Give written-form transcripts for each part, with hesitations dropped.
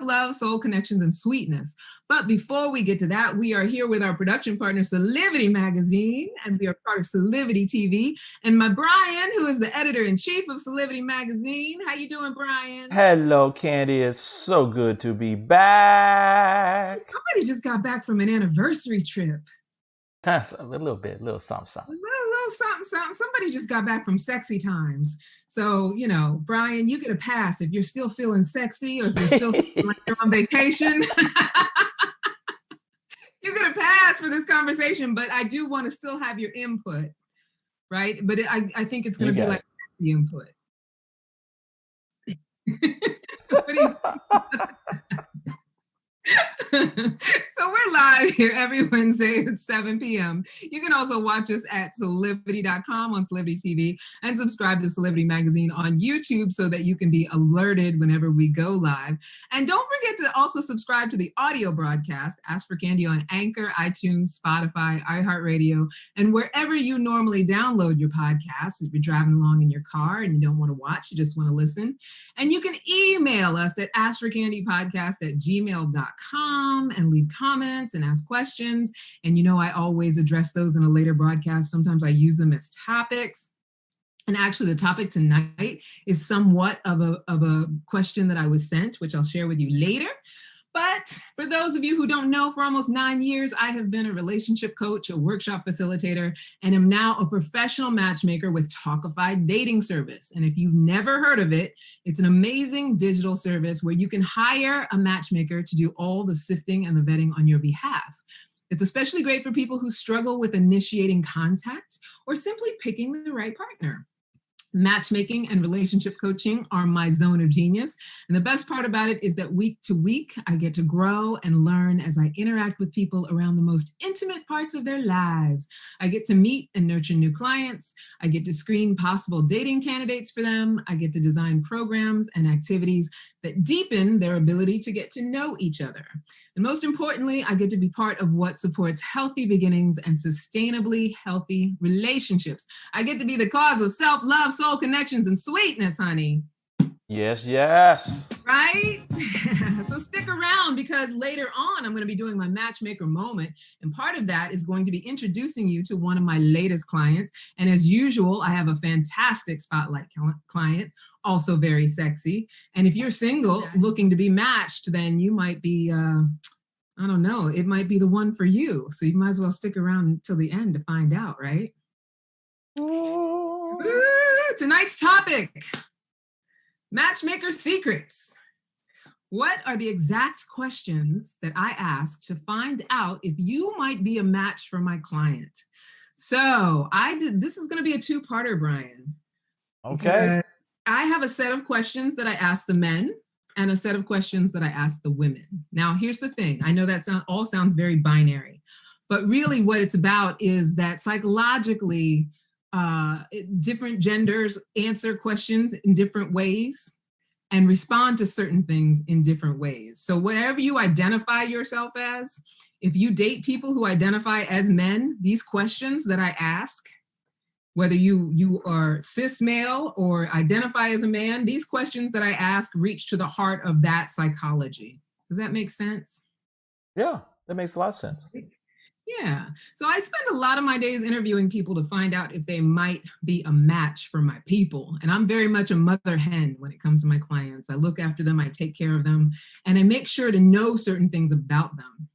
love, soul connections, and sweetness. But before we get to that, we are here with our production partner, Celebrity Magazine, and we are part of Celebrity TV. And my Brian, who is the editor-in-chief of Celebrity Magazine. How you doing, Brian? Hello, Candy. It's so good to be back. Somebody just got back from an anniversary trip. That's a little bit, a little something, something. A little something, something. Somebody just got back from sexy times. So, you know, Brian, you get a pass if you're still feeling sexy or if you're still feeling like you're on vacation. You get a pass for this conversation, but I do want to still have your input, right? But I think it's going to be like the input. What do you So we're live here every Wednesday at 7 p.m. You can also watch us at celebrity.com on Celebrity TV and subscribe to Celebrity Magazine on YouTube so that you can be alerted whenever we go live. And don't forget to also subscribe to the audio broadcast. Ask for Candy on Anchor, iTunes, Spotify, iHeartRadio, and wherever you normally download your podcasts. If you're driving along in your car and you don't want to watch, you just want to listen. And you can email us at askforcandypodcast@gmail.com and leave comments and ask questions. And you know, I always address those in a later broadcast. Sometimes I use them as topics. And actually the topic tonight is somewhat of a question that I was sent, which I'll share with you later. But for those of you who don't know, for almost 9 years, I have been a relationship coach, a workshop facilitator, and am now a professional matchmaker with Talkified Dating Service. And if you've never heard of it, it's an amazing digital service where you can hire a matchmaker to do all the sifting and the vetting on your behalf. It's especially great for people who struggle with initiating contact or simply picking the right partner. Matchmaking and relationship coaching are my zone of genius. And the best part about it is that week to week, I get to grow and learn as I interact with people around the most intimate parts of their lives. I get to meet and nurture new clients. I get to screen possible dating candidates for them. I get to design programs and activities that deepen their ability to get to know each other. And most importantly, I get to be part of what supports healthy beginnings and sustainably healthy relationships. I get to be the cause of self-love, soul connections, and sweetness, honey. Yes, yes. Right? So stick around because later on, I'm going to be doing my matchmaker moment. And part of that is going to be introducing you to one of my latest clients. And as usual, I have a fantastic spotlight client, also very sexy. And if you're single looking to be matched, then you might be, I don't know, it might be the one for you. So you might as well stick around until the end to find out, right? Ooh, tonight's topic. Matchmaker secrets. What are the exact questions that I ask to find out if you might be a match for my client? So this is going to be a two-parter, Brian. Okay. I have a set of questions that I ask the men and a set of questions that I ask the women. Now, here's the thing. I know that all sounds very binary, but really what it's about is that psychologically, different genders answer questions in different ways and respond to certain things in different ways. So whatever you identify yourself as, if you date people who identify as men, these questions that I ask, whether you are cis male or identify as a man, these questions that I ask reach to the heart of that psychology. Does that make sense? Yeah, that makes a lot of sense. Yeah. So I spend a lot of my days interviewing people to find out if they might be a match for my people. And I'm very much a mother hen when it comes to my clients. I look after them, I take care of them, and I make sure to know certain things about them.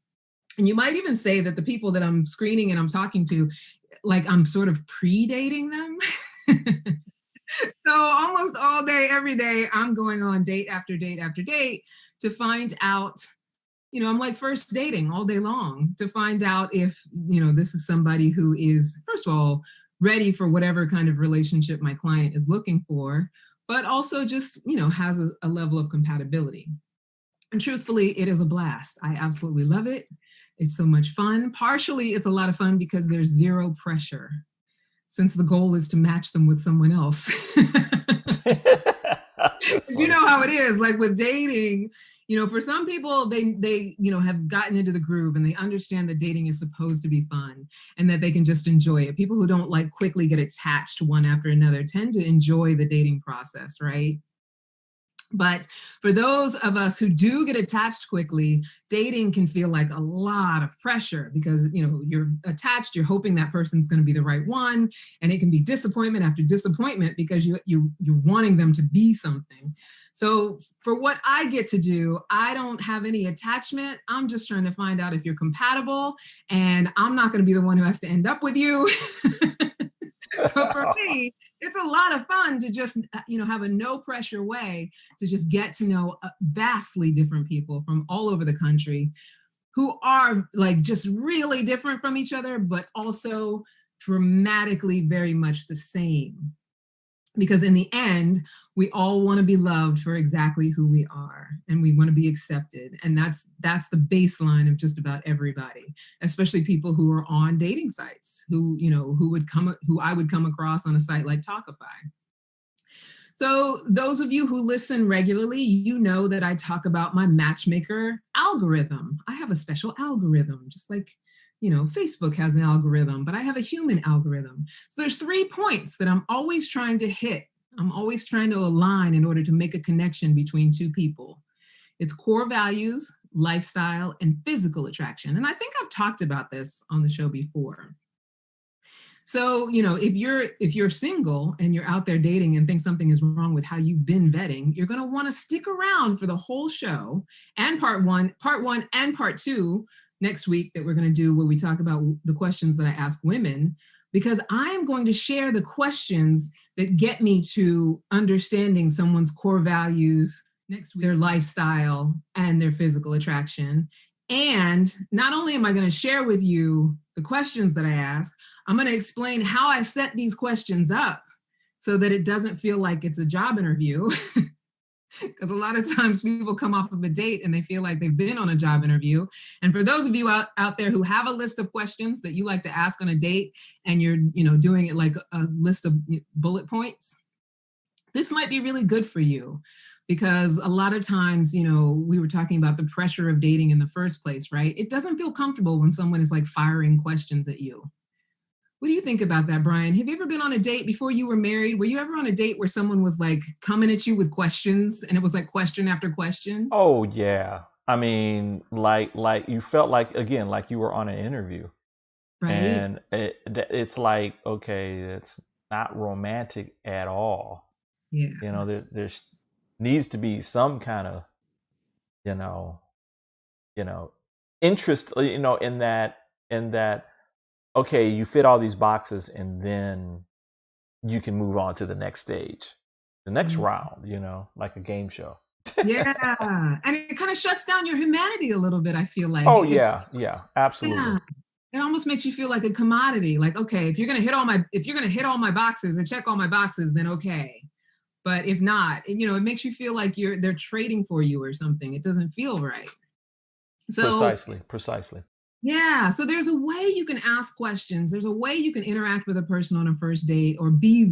And you might even say that the people that I'm screening and I'm talking to, like I'm sort of pre-dating them. So almost all day, every day, I'm going on date after date after date to find out, you know, I'm like first dating all day long to find out if, you know, this is somebody who is, first of all, ready for whatever kind of relationship my client is looking for, but also just, you know, has a level of compatibility. And truthfully, it is a blast. I absolutely love it. It's so much fun. Partially, it's a lot of fun because there's zero pressure, since the goal is to match them with someone else. You know how it is, like with dating, you know, for some people, they you know, have gotten into the groove and they understand that dating is supposed to be fun and that they can just enjoy it. People who don't like quickly get attached one after another tend to enjoy the dating process, right? But for those of us who do get attached quickly, dating can feel like a lot of pressure because, you're attached, you're hoping that person's going to be the right one. And it can be disappointment after disappointment because you're wanting them to be something. So for what I get to do, I don't have any attachment. I'm just trying to find out if you're compatible, and I'm not going to be the one who has to end up with you. So for me, it's a lot of fun to just, have a no pressure way to just get to know vastly different people from all over the country who are like just really different from each other, but also dramatically very much the same. Because in the end, we all want to be loved for exactly who we are, and we want to be accepted. And that's the baseline of just about everybody, especially people who are on dating sites, who I would come across on a site like Talkify. So those of you who listen regularly, you know that I talk about my matchmaker algorithm. I have a special algorithm, just like Facebook has an algorithm, but I have a human algorithm. So there's 3 points that I'm always trying to hit. I'm always trying to align in order to make a connection between two people. It's core values, lifestyle, and physical attraction. And I think I've talked about this on the show before. So, if you're single and you're out there dating and think something is wrong with how you've been vetting, you're going to want to stick around for the whole show and part one and part two next week that we're going to do, where we talk about the questions that I ask women, because I am going to share the questions that get me to understanding someone's core values, next week, their lifestyle, and their physical attraction. And not only am I going to share with you the questions that I ask, I'm going to explain how I set these questions up so that it doesn't feel like it's a job interview. Because a lot of times people come off of a date and they feel like they've been on a job interview. And for those of you out there who have a list of questions that you like to ask on a date, and you're doing it like a list of bullet points, this might be really good for you. Because a lot of times, we were talking about the pressure of dating in the first place, right? It doesn't feel comfortable when someone is like firing questions at you. What do you think about that, Brian? Have you ever been on a date before you were married? Were you ever on a date where someone was like coming at you with questions, and it was like question after question? Oh yeah. I mean, like you felt like, again, like you were on an interview, Right? and it's like, okay, it's not romantic at all. Yeah. There's needs to be some kind of, you know, interest, in that, okay, you fit all these boxes, and then you can move on to the next stage, the next Yeah. round, like a game show. Yeah. And it kind of shuts down your humanity a little bit, I feel like. Oh yeah, yeah, absolutely. Yeah. It almost makes you feel like a commodity. Like, okay, if you're gonna hit all my boxes or check all my boxes, then okay. But if not, it makes you feel like they're trading for you or something. It doesn't feel right. So Precisely. yeah, so there's a way you can ask questions. There's a way you can interact with a person on a first date, or be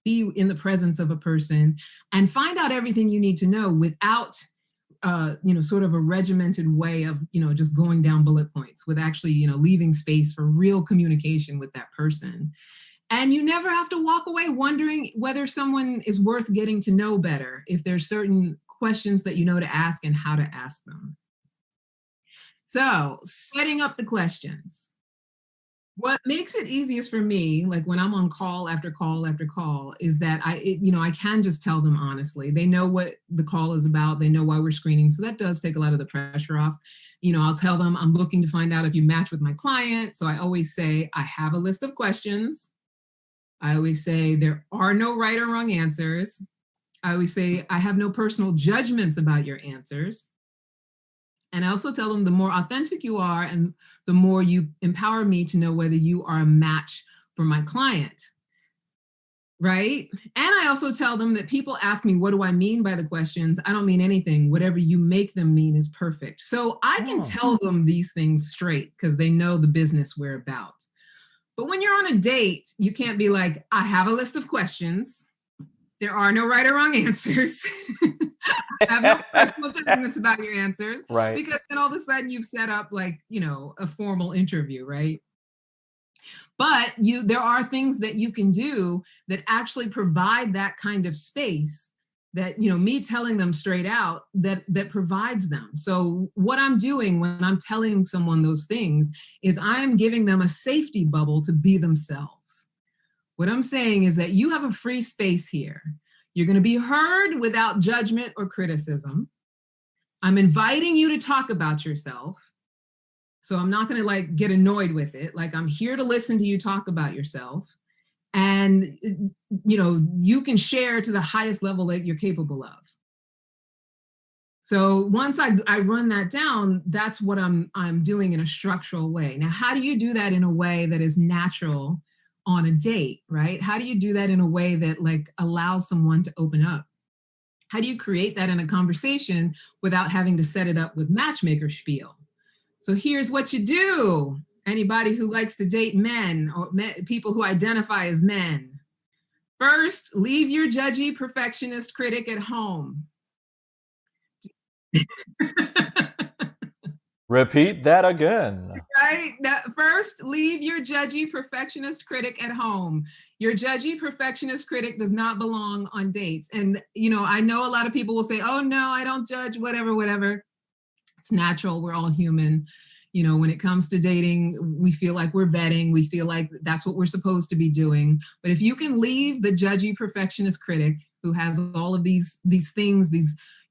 in the presence of a person and find out everything you need to know without sort of a regimented way of, just going down bullet points, with actually, leaving space for real communication with that person. And you never have to walk away wondering whether someone is worth getting to know better, if there's certain questions that you know to ask and how to ask them. So, setting up the questions. What makes it easiest for me, like when I'm on call after call after call, is that I can just tell them honestly. They know what the call is about. They know why we're screening. So that does take a lot of the pressure off. I'll tell them I'm looking to find out if you match with my client. So I always say, I have a list of questions. I always say there are no right or wrong answers. I always say I have no personal judgments about your answers. And I also tell them the more authentic you are, and the more you empower me to know whether you are a match for my client. Right? And I also tell them that people ask me, what do I mean by the questions? I don't mean anything. Whatever you make them mean is perfect. So I can tell them these things straight because they know the business we're about. But when you're on a date, you can't be like, I have a list of questions. There are no right or wrong answers. I have no personal judgments about your answers. Right. Because then all of a sudden you've set up like, a formal interview, right? But there are things that you can do that actually provide that kind of space that, me telling them straight out that provides them. So what I'm doing when I'm telling someone those things is I'm giving them a safety bubble to be themselves. What I'm saying is that you have a free space here. You're going to be heard without judgment or criticism. I'm inviting you to talk about yourself. So I'm not going to like get annoyed with it. Like, I'm here to listen to you talk about yourself. And, you can share to the highest level that you're capable of. So once I run that down, that's what I'm doing in a structural way. Now, how do you do that in a way that is natural on a date, right? How do you do that in a way that like allows someone to open up? How do you create that in a conversation without having to set it up with matchmaker spiel? So here's what you do. Anybody who likes to date men or people who identify as men. First, leave your judgy perfectionist critic at home. Repeat that again. Right? First, leave your judgy perfectionist critic at home. Your judgy perfectionist critic does not belong on dates. And, I know a lot of people will say, oh, no, I don't judge, whatever. It's natural. We're all human. When it comes to dating, we feel like we're vetting. We feel like that's what we're supposed to be doing. But if you can leave the judgy perfectionist critic who has all of these things,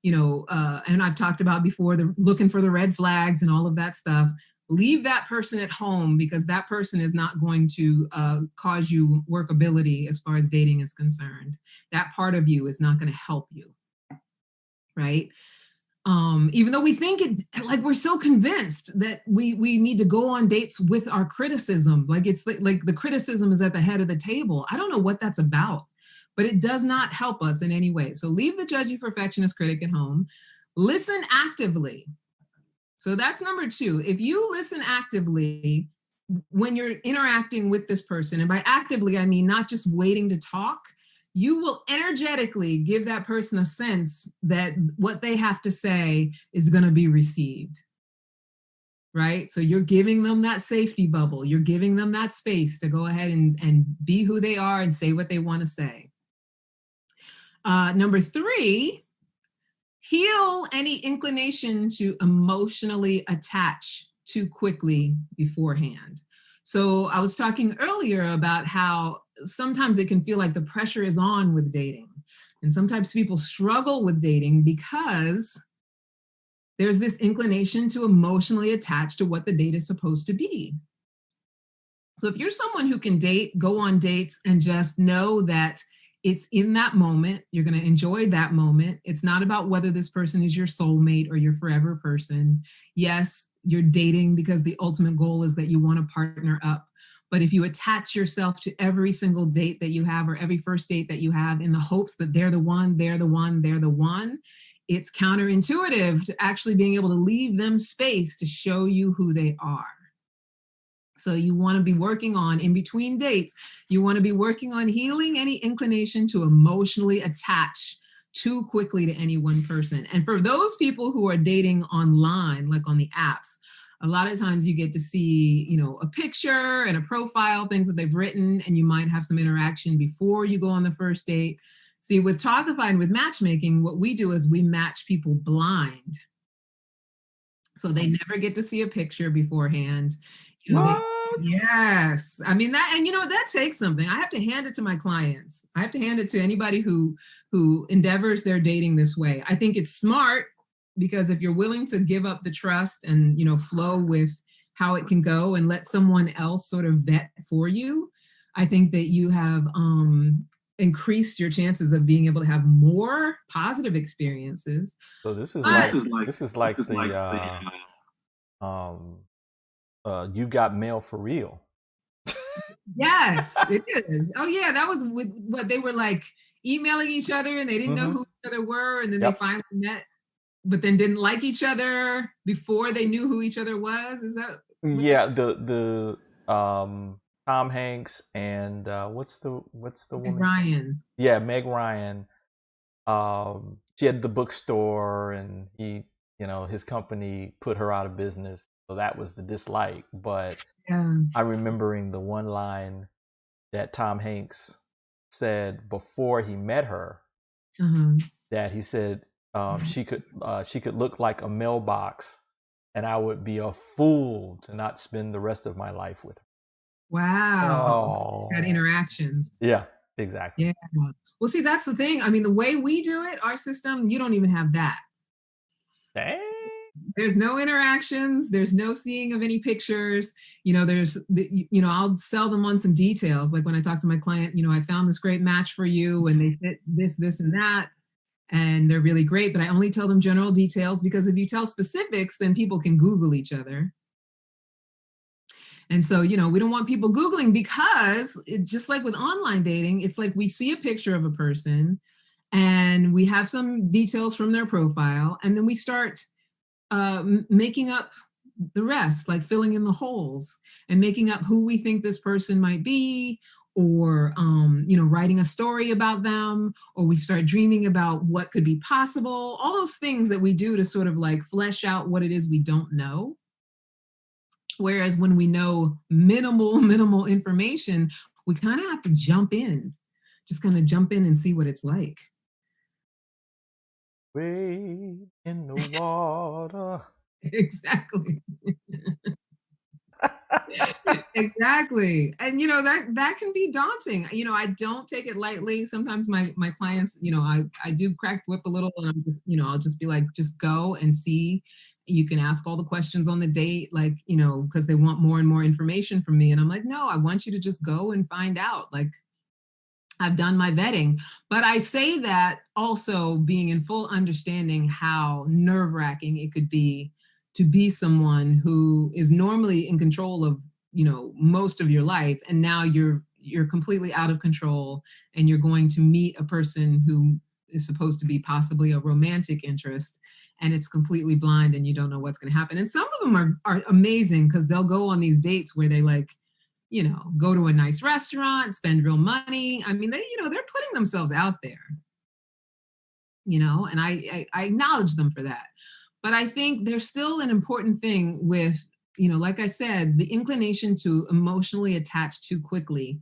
and I've talked about before, the looking for the red flags and all of that stuff, leave that person at home, because that person is not going to cause you workability as far as dating is concerned. That part of you is not going to help you, right? Even though we think it, like we're so convinced that we need to go on dates with our criticism, like it's like the criticism is at the head of the table. I don't know what that's about, but it does not help us in any way. So leave the judgy perfectionist critic at home. Listen actively. So that's number 2. If you listen actively when you're interacting with this person, and by actively, I mean not just waiting to talk, you will energetically give that person a sense that what they have to say is going to be received. Right? So you're giving them that safety bubble. You're giving them that space to go ahead and be who they are and say what they want to say. Number 3, heal any inclination to emotionally attach too quickly beforehand. So I was talking earlier about how sometimes it can feel like the pressure is on with dating. And sometimes people struggle with dating because there's this inclination to emotionally attach to what the date is supposed to be. So if you're someone who can date, go on dates, and just know that it's in that moment, you're going to enjoy that moment. It's not about whether this person is your soulmate or your forever person. Yes, you're dating because the ultimate goal is that you want to partner up. But if you attach yourself to every single date that you have or every first date that you have in the hopes that they're the one, it's counterintuitive to actually being able to leave them space to show you who they are. So you want to be working on, in between dates, you want to be working on healing any inclination to emotionally attach too quickly to any one person. And for those people who are dating online, like on the apps, a lot of times you get to see, a picture and a profile, things that they've written, and you might have some interaction before you go on the first date. See, with Talkify and with matchmaking, what we do is we match people blind. So they never get to see a picture beforehand. Yes. I mean, that, and that takes something. I have to hand it to my clients. I have to hand it to anybody who endeavors their dating this way. I think it's smart, because if you're willing to give up the trust and, flow with how it can go and let someone else sort of vet for you, I think that you have increased your chances of being able to have more positive experiences. So this is like you've got mail for real. Yes, it is. Oh yeah, that was with what they were like emailing each other and they didn't know who each other were, and then they finally met, but then didn't like each other before they knew who each other was. Is that? Yeah, the Tom Hanks and what's the woman? Ryan. Yeah, Meg Ryan. She had the bookstore, and he, his company put her out of business, so that was the dislike. But I'm remembering the one line that Tom Hanks said before he met her. that he said she could look like a mailbox, and I would be a fool to not spend the rest of my life with her. Wow. Got Oh, interactions. yeah, exactly. Yeah. Well, see, that's the thing. I mean, the way we do it, our system, you don't even have that. Dang. There's no interactions. There's no seeing of any pictures. I'll sell them on some details. Like when I talk to my client, I found this great match for you and they fit this, and that. And they're really great, but I only tell them general details because if you tell specifics, then people can Google each other. And so, we don't want people Googling because just like with online dating, it's like we see a picture of a person and we have some details from their profile, and then we start making up the rest, like filling in the holes and making up who we think this person might be, or writing a story about them, or we start dreaming about what could be possible, all those things that we do to sort of like flesh out what it is we don't know. Whereas when we know minimal information, we kind of have to jump in and see what it's like. Wade in the water. Exactly. Exactly. And that can be daunting. I don't take it lightly. Sometimes my clients, I do crack whip a little, and I'm just, I'll just be like, just go and see. You can ask all the questions on the date, like, because they want more and more information from me. And I'm like, no, I want you to just go and find out. Like, I've done my vetting. But I say that also being in full understanding how nerve-wracking it could be to be someone who is normally in control of, most of your life, and now you're completely out of control, and you're going to meet a person who is supposed to be possibly a romantic interest, and it's completely blind and you don't know what's going to happen. And some of them are amazing because they'll go on these dates where they like, go to a nice restaurant, spend real money. I mean, they're putting themselves out there, and I acknowledge them for that. But I think there's still an important thing with, like I said, the inclination to emotionally attach too quickly.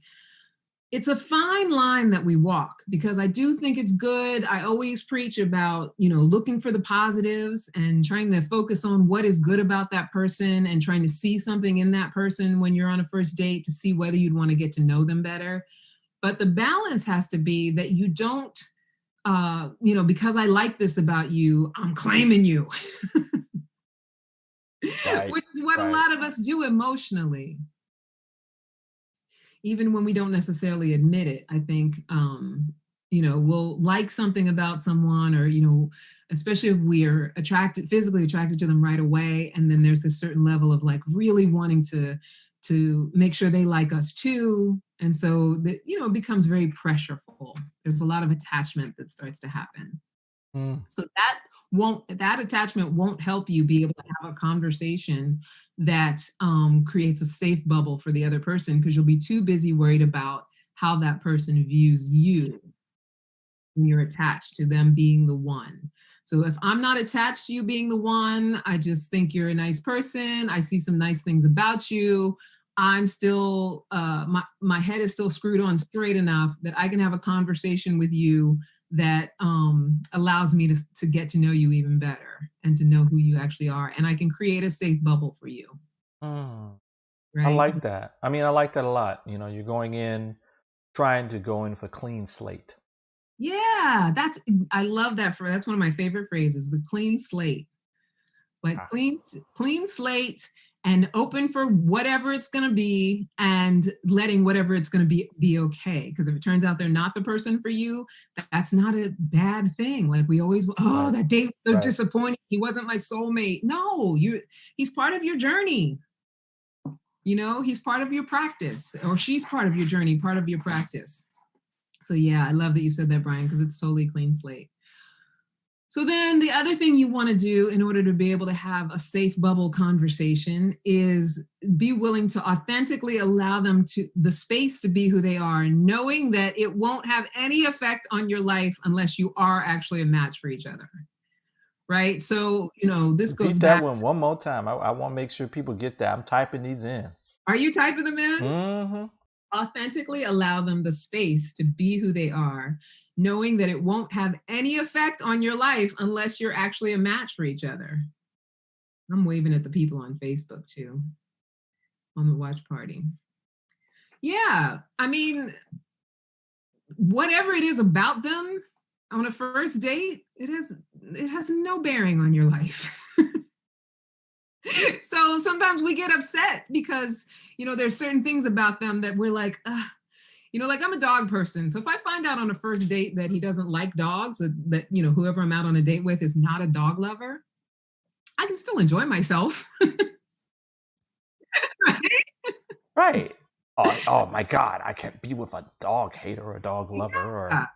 It's a fine line that we walk, because I do think it's good. I always preach about, looking for the positives and trying to focus on what is good about that person and trying to see something in that person when you're on a first date to see whether you'd want to get to know them better. But the balance has to be that you don't, because I like this about you, I'm claiming you. Right, Which is what right. a lot of us do emotionally, even when we don't necessarily admit it. I think, we'll like something about someone, or, especially if we are physically attracted to them right away. And then there's this certain level of like really wanting to make sure they like us too. And so that, it becomes very pressureful. There's a lot of attachment that starts to happen. So that attachment won't help you be able to have a conversation that creates a safe bubble for the other person, because you'll be too busy worried about how that person views you when you're attached to them being the one. So if I'm not attached to you being the one, I just think you're a nice person, I see some nice things about you, I'm still, my head is still screwed on straight enough that I can have a conversation with you that allows me to get to know you even better and to know who you actually are. And I can create a safe bubble for you. I like that. I mean, I like that a lot. You're going in, trying to go in for clean slate. Yeah, I love that. That's one of my favorite phrases, the clean slate. Like clean slate, and open for whatever it's going to be, and letting whatever it's going to be okay. Because if it turns out they're not the person for you, that's not a bad thing. Like we always, that date was so disappointing, he wasn't my soulmate. No, he's part of your journey. He's part of your practice, or she's part of your journey, part of your practice. So yeah, I love that you said that, Brian, because it's totally clean slate. So then the other thing you want to do in order to be able to have a safe bubble conversation is be willing to authentically allow them the space to be who they are, knowing that it won't have any effect on your life unless you are actually a match for each other. Right? So, this goes back. Repeat that one more time. I want to make sure people get that. I'm typing these in. Are you typing them in? Mm-hmm. Authentically allow them the space to be who they are, knowing that it won't have any effect on your life unless you're actually a match for each other. I'm waving at the people on Facebook too, on the watch party. Yeah, I mean, whatever it is about them on a first date, it has no bearing on your life. So sometimes we get upset because, there's certain things about them that we're like, like I'm a dog person. So if I find out on a first date that he doesn't like dogs, that whoever I'm out on a date with is not a dog lover, I can still enjoy myself. Right. Oh my God, I can't be with a dog hater or a dog lover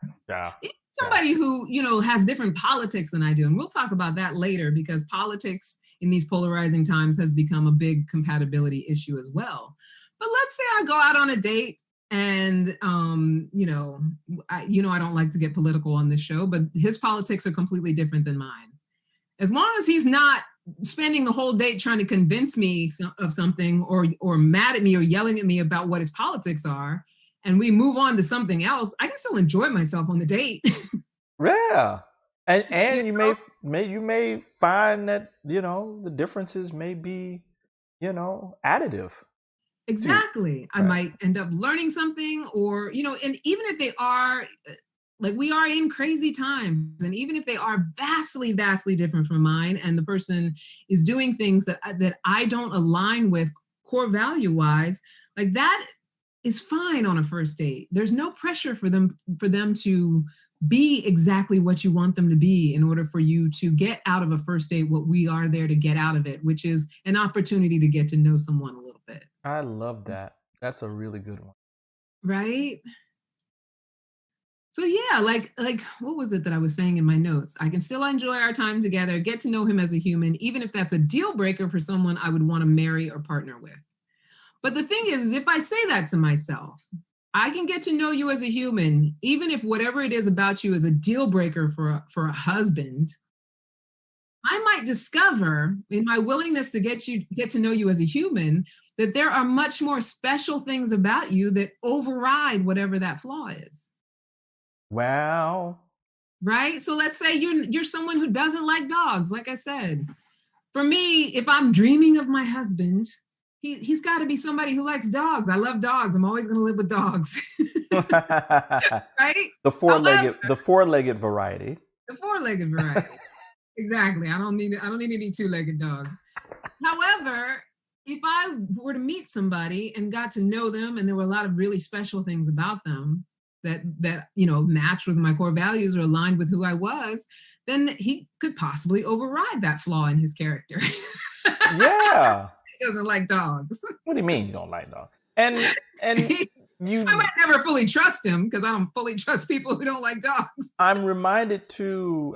Somebody who, has different politics than I do. And we'll talk about that later, because politics in these polarizing times has become a big compatibility issue as well. But let's say I go out on a date and, I don't like to get political on this show, but his politics are completely different than mine. As long as he's not spending the whole date trying to convince me of something, or mad at me or yelling at me about what his politics are, and we move on to something else, I can still enjoy myself on the date. Yeah. And you may find that, the differences may be, additive. Exactly. I might end up learning something, or, and even if they are, like, we are in crazy times, and even if they are vastly, vastly different from mine, and the person is doing things that I don't align with core value wise, like, that is fine on a first date. There's no pressure for them to be exactly what you want them to be in order for you to get out of a first date what we are there to get out of it, which is an opportunity to get to know someone a little bit. I love that. That's a really good one. Right? So yeah, like what was it that I was saying in my notes? I can still enjoy our time together, get to know him as a human, even if that's a deal breaker for someone I would want to marry or partner with. But the thing is, if I say that to myself, I can get to know you as a human, even if whatever it is about you is a deal breaker for a husband. I might discover, in my willingness to get to know you as a human, that there are much more special things about you that override whatever that flaw is. Wow. Right? So let's say you're someone who doesn't like dogs, like I said. For me, if I'm dreaming of my husband, he's got to be somebody who likes dogs. I love dogs. I'm always going to live with dogs. Right? The four-legged variety. The four-legged variety. Exactly. I don't need any two-legged dogs. However, if I were to meet somebody and got to know them, and there were a lot of really special things about them that matched with my core values or aligned with who I was, then he could possibly override that flaw in his character. Yeah. He doesn't like dogs. What do you mean you don't like dogs? And you, I might never fully trust him, because I don't fully trust people who don't like dogs. I'm reminded too.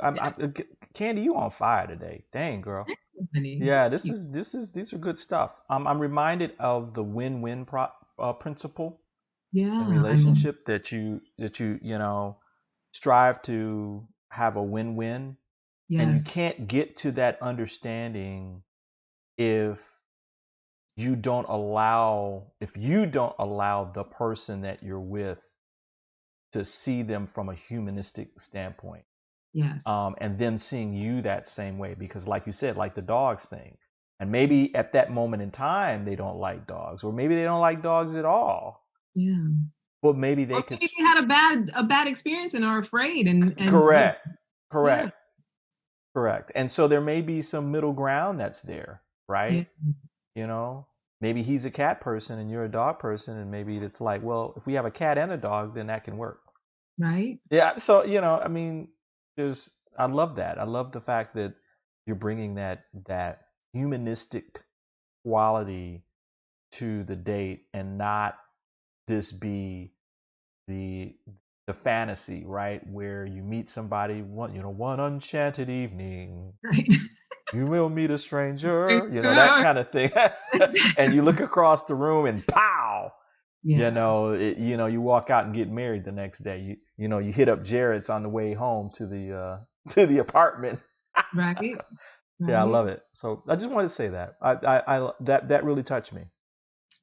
Candy, you on fire today? Dang, girl. Yeah, these are good stuff. I'm reminded of the win-win principle. Yeah. In relationship, that you strive to have a win-win. Yes. And you can't get to that understanding if you don't allow the person that you're with to see them from a humanistic standpoint. Yes. And them seeing you that same way, because like you said, like the dogs thing, and maybe at that moment in time they don't like dogs, or maybe they don't like dogs at all. Yeah. But maybe they had a bad experience and are afraid, and correct. And so there may be some middle ground that's there, right? Yeah. Maybe he's a cat person and you're a dog person, and maybe it's like, well, if we have a cat and a dog, then that can work. Right. Yeah. So, I mean, I love that. I love the fact that you're bringing that humanistic quality to the date, and not this be the fantasy, right? Where you meet somebody one enchanted evening. Right. You will meet a stranger, that kind of thing. And you look across the room and pow, you walk out and get married the next day. You hit up Jared's on the way home to the apartment. Right. Yeah, I love it. So I just wanted to say that. I that really touched me.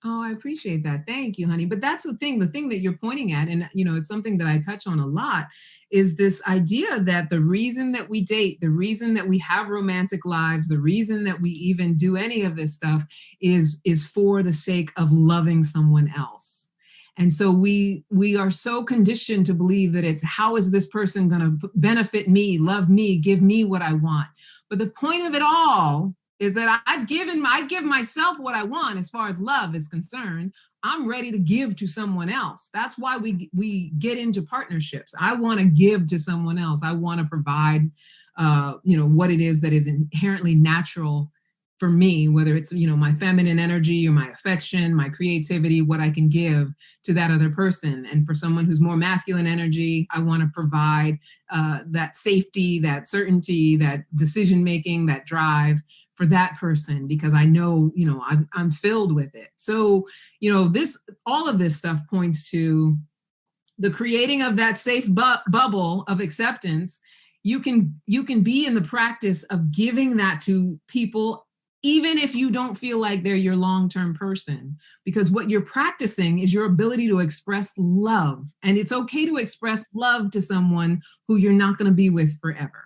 Oh, I appreciate that. Thank you, honey. But that's the thing that you're pointing at, and it's something that I touch on a lot, is this idea that the reason that we date, the reason that we have romantic lives, the reason that we even do any of this stuff is for the sake of loving someone else. And so we are so conditioned to believe that it's, how is this person going to benefit me, love me, give me what I want? But the point of it all is that I give myself what I want as far as love is concerned. I'm ready to give to someone else. That's why we get into partnerships. I want to give to someone else. I want to provide, what it is that is inherently natural for me, whether it's, my feminine energy or my affection, my creativity, what I can give to that other person. And for someone who's more masculine energy, I want to provide that safety, that certainty, that decision-making, that drive for that person, because I know, I'm filled with it. So, all of this stuff points to the creating of that safe bubble of acceptance. You can be in the practice of giving that to people, even if you don't feel like they're your long-term person, because what you're practicing is your ability to express love. And it's okay to express love to someone who you're not going to be with forever.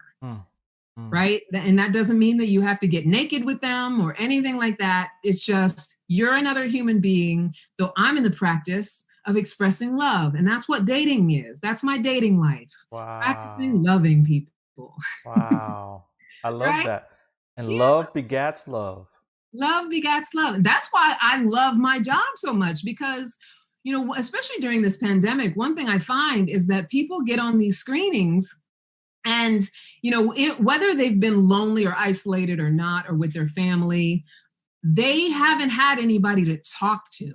Right? And that doesn't mean that you have to get naked with them or anything like that. It's just, you're another human being, though I'm in the practice of expressing love. And that's what dating is. That's my dating life. Wow. Practicing loving people. Wow. I love Right? that. And love begats love. Love begats love. And that's why I love my job so much, because, especially during this pandemic, one thing I find is that people get on these screenings and, whether they've been lonely or isolated or not, or with their family, they haven't had anybody to talk to,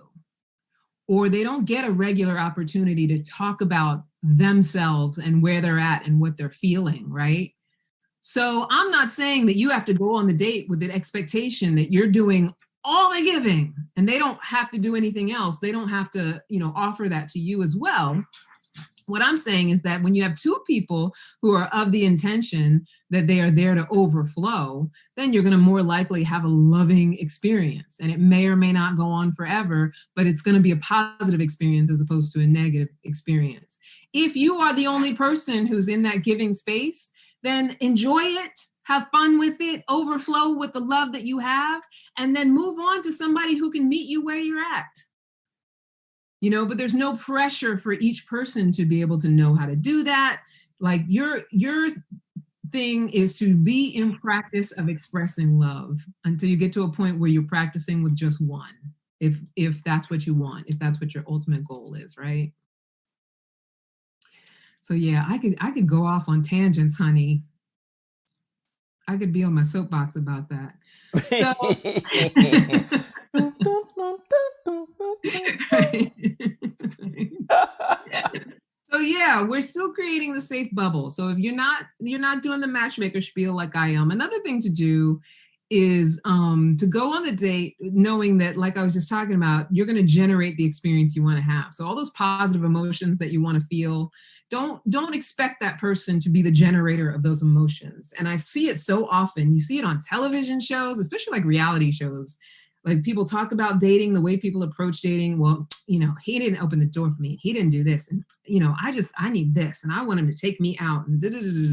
or they don't get a regular opportunity to talk about themselves and where they're at and what they're feeling, right? So I'm not saying that you have to go on the date with the expectation that you're doing all the giving and they don't have to do anything else. They don't have to, offer that to you as well. What I'm saying is that when you have two people who are of the intention that they are there to overflow, then you're going to more likely have a loving experience. And it may or may not go on forever, but it's going to be a positive experience as opposed to a negative experience. If you are the only person who's in that giving space, then enjoy it, have fun with it, overflow with the love that you have, and then move on to somebody who can meet you where you're at. But there's no pressure for each person to be able to know how to do that. Like your thing is to be in practice of expressing love until you get to a point where you're practicing with just one, if that's what you want, if that's what your ultimate goal is, right? So yeah, I could go off on tangents, honey. I could be on my soapbox about that. So so yeah, we're still creating the safe bubble. So if you're not doing the matchmaker spiel like I am, another thing to do is to go on the date knowing that, like I was just talking about, you're going to generate the experience you want to have. So all those positive emotions that you want to feel, don't expect that person to be the generator of those emotions. And I see it so often. You see it on television shows, especially like reality shows. Like people talk about dating, the way people approach dating. Well, he didn't open the door for me. He didn't do this. And, I need this. And I want him to take me out. And There's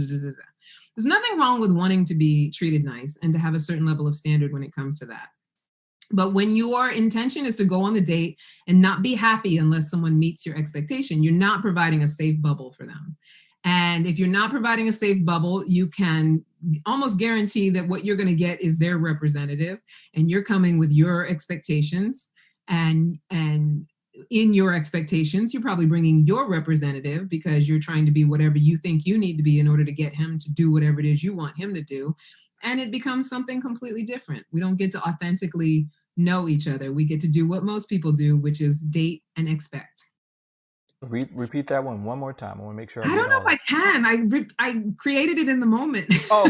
nothing wrong with wanting to be treated nice and to have a certain level of standard when it comes to that. But when your intention is to go on the date and not be happy unless someone meets your expectation, you're not providing a safe bubble for them. And if you're not providing a safe bubble, you can almost guarantee that what you're going to get is their representative, and you're coming with your expectations. And in your expectations, you're probably bringing your representative because you're trying to be whatever you think you need to be in order to get him to do whatever it is you want him to do. And it becomes something completely different. We don't get to authentically know each other. We get to do what most people do, which is date and expect. Repeat that one more time. I want to make sure. I don't know if I can. I created it in the moment. Oh.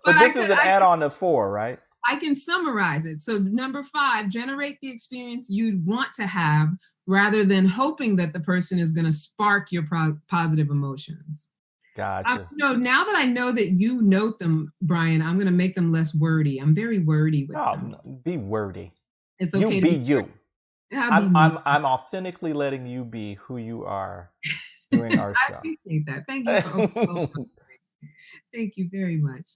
But this is an add-on to 4, right? I can summarize it. So number 5, generate the experience you'd want to have rather than hoping that the person is going to spark your positive emotions. Gotcha. Now that I know that you note them, Brian, I'm going to make them less wordy. I'm very wordy with them. No, be wordy. It's You okay to be be you. I'll be me. I'm authentically letting you be who you are during our I show. appreciate that. Thank you for Thank you very much.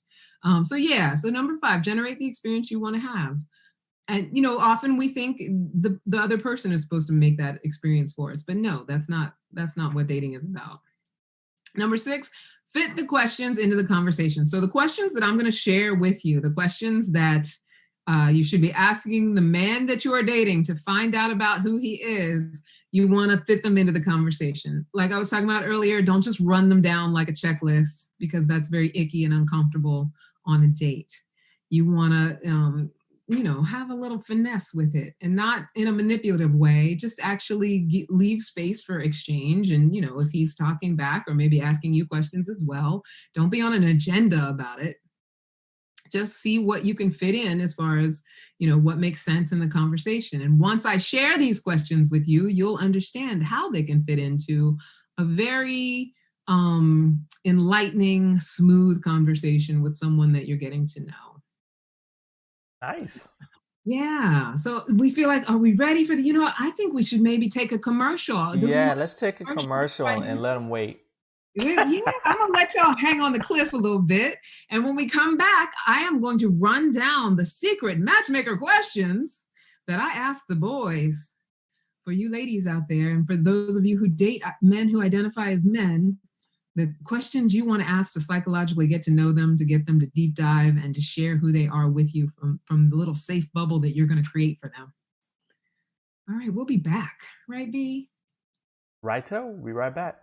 So number 5, generate the experience you want to have. And often we think the other person is supposed to make that experience for us, but no, that's not what dating is about. Number 6, fit the questions into the conversation. So the questions that I'm going to share with you, the questions that you should be asking the man that you are dating to find out about who he is, you want to fit them into the conversation. Like I was talking about earlier, don't just run them down like a checklist, because that's very icky and uncomfortable on a date. You want to, have a little finesse with it, and not in a manipulative way, just actually leave space for exchange. And, if he's talking back or maybe asking you questions as well, don't be on an agenda about it. Just see what you can fit in as far as, what makes sense in the conversation. And once I share these questions with you, you'll understand how they can fit into a very enlightening, smooth conversation with someone that you're getting to know. Nice. Yeah. So we feel like, are we ready for I think we should maybe take a commercial. Let's take a commercial and let them wait. Yeah, I'm going to let y'all hang on the cliff a little bit. And when we come back, I am going to run down the secret matchmaker questions that I ask the boys. For you ladies out there, and for those of you who date men who identify as men, the questions you want to ask to psychologically get to know them, to get them to deep dive and to share who they are with you from the little safe bubble that you're going to create for them. All right, we'll be back. Right, B? Righto, we'll be right back.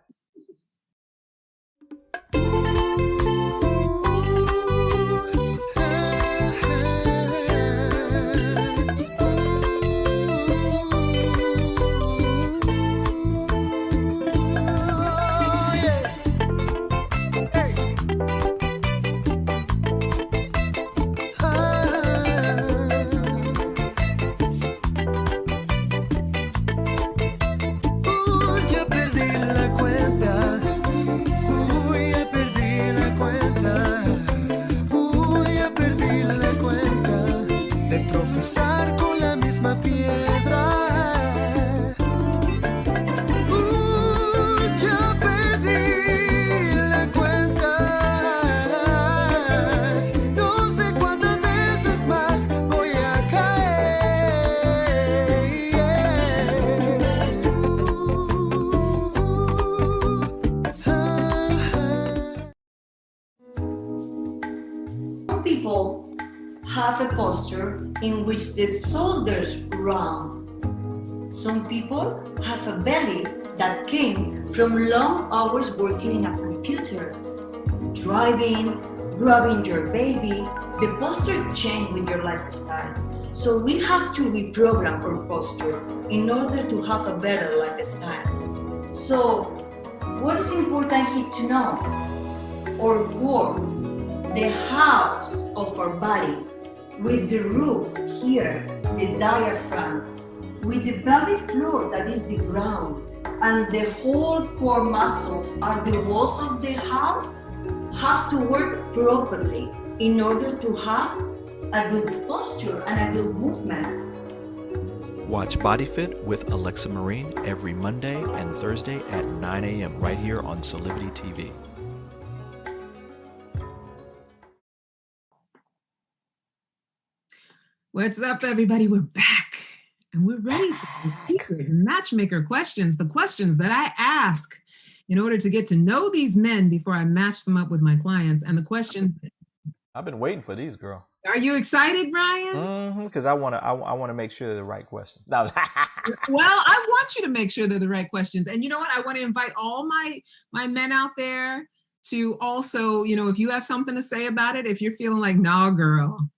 People have a posture in which the shoulders round. Some people have a belly that came from long hours working in a computer. Driving, grabbing your baby, the posture changes with your lifestyle. So we have to reprogram our posture in order to have a better lifestyle. So what is important here to know? Our work, the house of our body, with the roof here, the diaphragm, with the pelvic floor that is the ground, and the whole core muscles are the walls of the house, have to work properly in order to have a good posture and a good movement. Watch Body Fit with Alexa Marine every Monday and Thursday at 9 a.m. right here on Solivity TV. What's up, everybody? We're back, and we're ready for the secret matchmaker questions, the questions that I ask in order to get to know these men before I match them up with my clients, and the questions. I've been waiting for these, girl. Are you excited, Brian? Mm-hmm, because I want to make sure they're the right questions. No. Well, I want you to make sure they're the right questions. And you know what? I want to invite all my men out there to also, if you have something to say about it, if you're feeling like, nah, girl,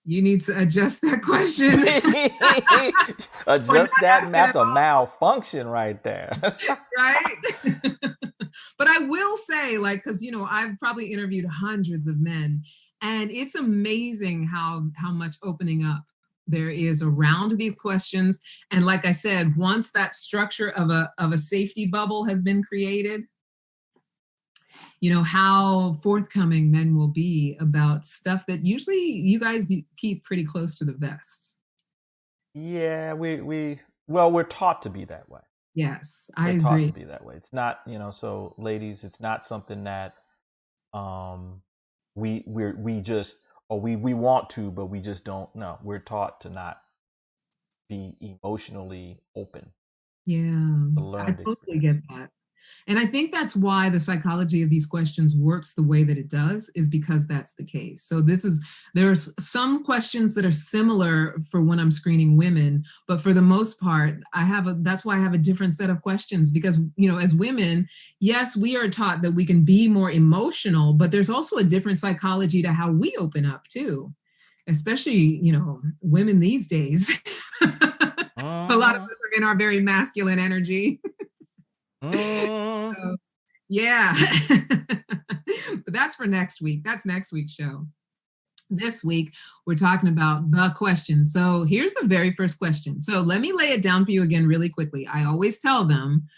you need to adjust that question. Adjust that. That's a malfunction right there. Right? But I will say, because, I've probably interviewed hundreds of men, and it's amazing how much opening up there is around these questions. And like I said, once that structure of a safety bubble has been created, how forthcoming men will be about stuff that usually you guys keep pretty close to the vest. Yeah, we're taught to be that way. Yes, I We're agree. taught to be that way. It's not, so ladies, it's not something that we want to, but we just don't know. We're taught to not be emotionally open. Yeah, I totally get that. And I think that's why the psychology of these questions works the way that it does, is because that's the case. So there's some questions that are similar for when I'm screening women, but for the most part, that's why I have a different set of questions, because, as women, yes, we are taught that we can be more emotional, but there's also a different psychology to how we open up too, especially, women these days. A lot of us are in our very masculine energy. So, yeah. But that's for next week. That's next week's show. This week, we're talking about the question. So here's the very first question. So let me lay it down for you again really quickly. I always tell them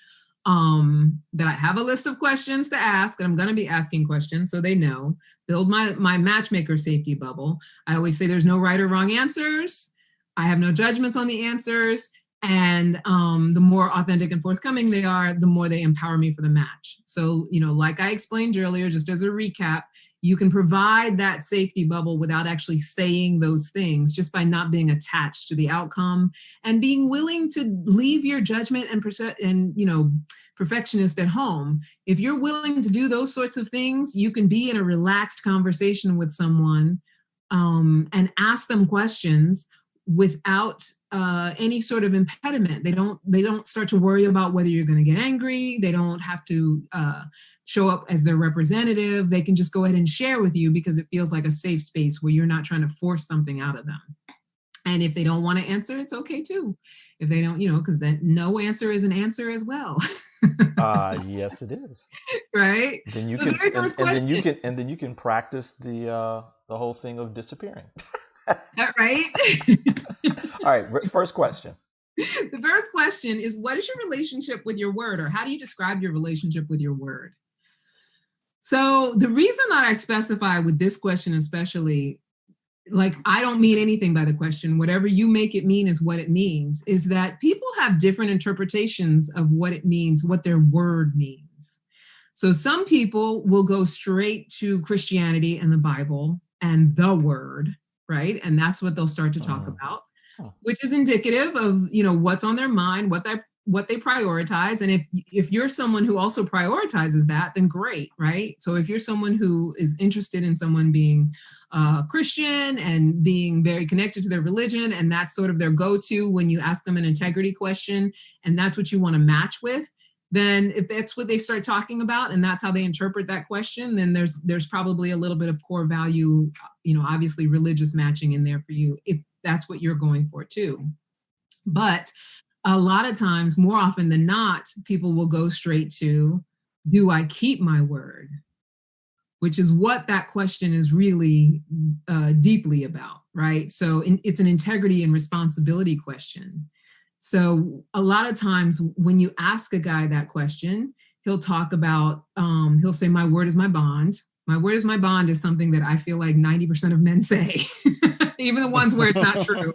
that I have a list of questions to ask, and I'm going to be asking questions so they know. Build my matchmaker safety bubble. I always say there's no right or wrong answers. I have no judgments on the answers. And the more authentic and forthcoming they are, the more they empower me for the match. So, like I explained earlier, just as a recap, you can provide that safety bubble without actually saying those things, just by not being attached to the outcome and being willing to leave your judgment and perfectionist at home. If you're willing to do those sorts of things, you can be in a relaxed conversation with someone and ask them questions without any sort of impediment. They don't start to worry about whether you're going to get angry. They don't have to show up as their representative. They can just go ahead and share with you because it feels like a safe space where you're not trying to force something out of them. And if they don't want to answer, it's okay too. If they don't, because then no answer is an answer as well. Yes, it is. Right. Then you so can, very first question. and then you can practice the whole thing of disappearing. Right. All right. First question. The first question is, what is your relationship with your word, or how do you describe your relationship with your word? So the reason that I specify with this question, especially, like, I don't mean anything by the question, whatever you make it mean is what it means, is that people have different interpretations of what it means, what their word means. So some people will go straight to Christianity and the Bible and the word, right? And that's what they'll start to talk about, which is indicative of, what's on their mind, what they prioritize. And if you're someone who also prioritizes that, then great, right? So if you're someone who is interested in someone being Christian and being very connected to their religion, and that's sort of their go-to when you ask them an integrity question, and that's what you want to match with, then if that's what they start talking about and that's how they interpret that question, then there's probably a little bit of core value, obviously religious matching in there for you, if that's what you're going for too. But a lot of times, more often than not, people will go straight to, do I keep my word? Which is what that question is really deeply about, right? So it's an integrity and responsibility question. So a lot of times when you ask a guy that question, he'll talk about, he'll say, my word is my bond. My word is my bond is something that I feel like 90% of men say, even the ones where it's not true.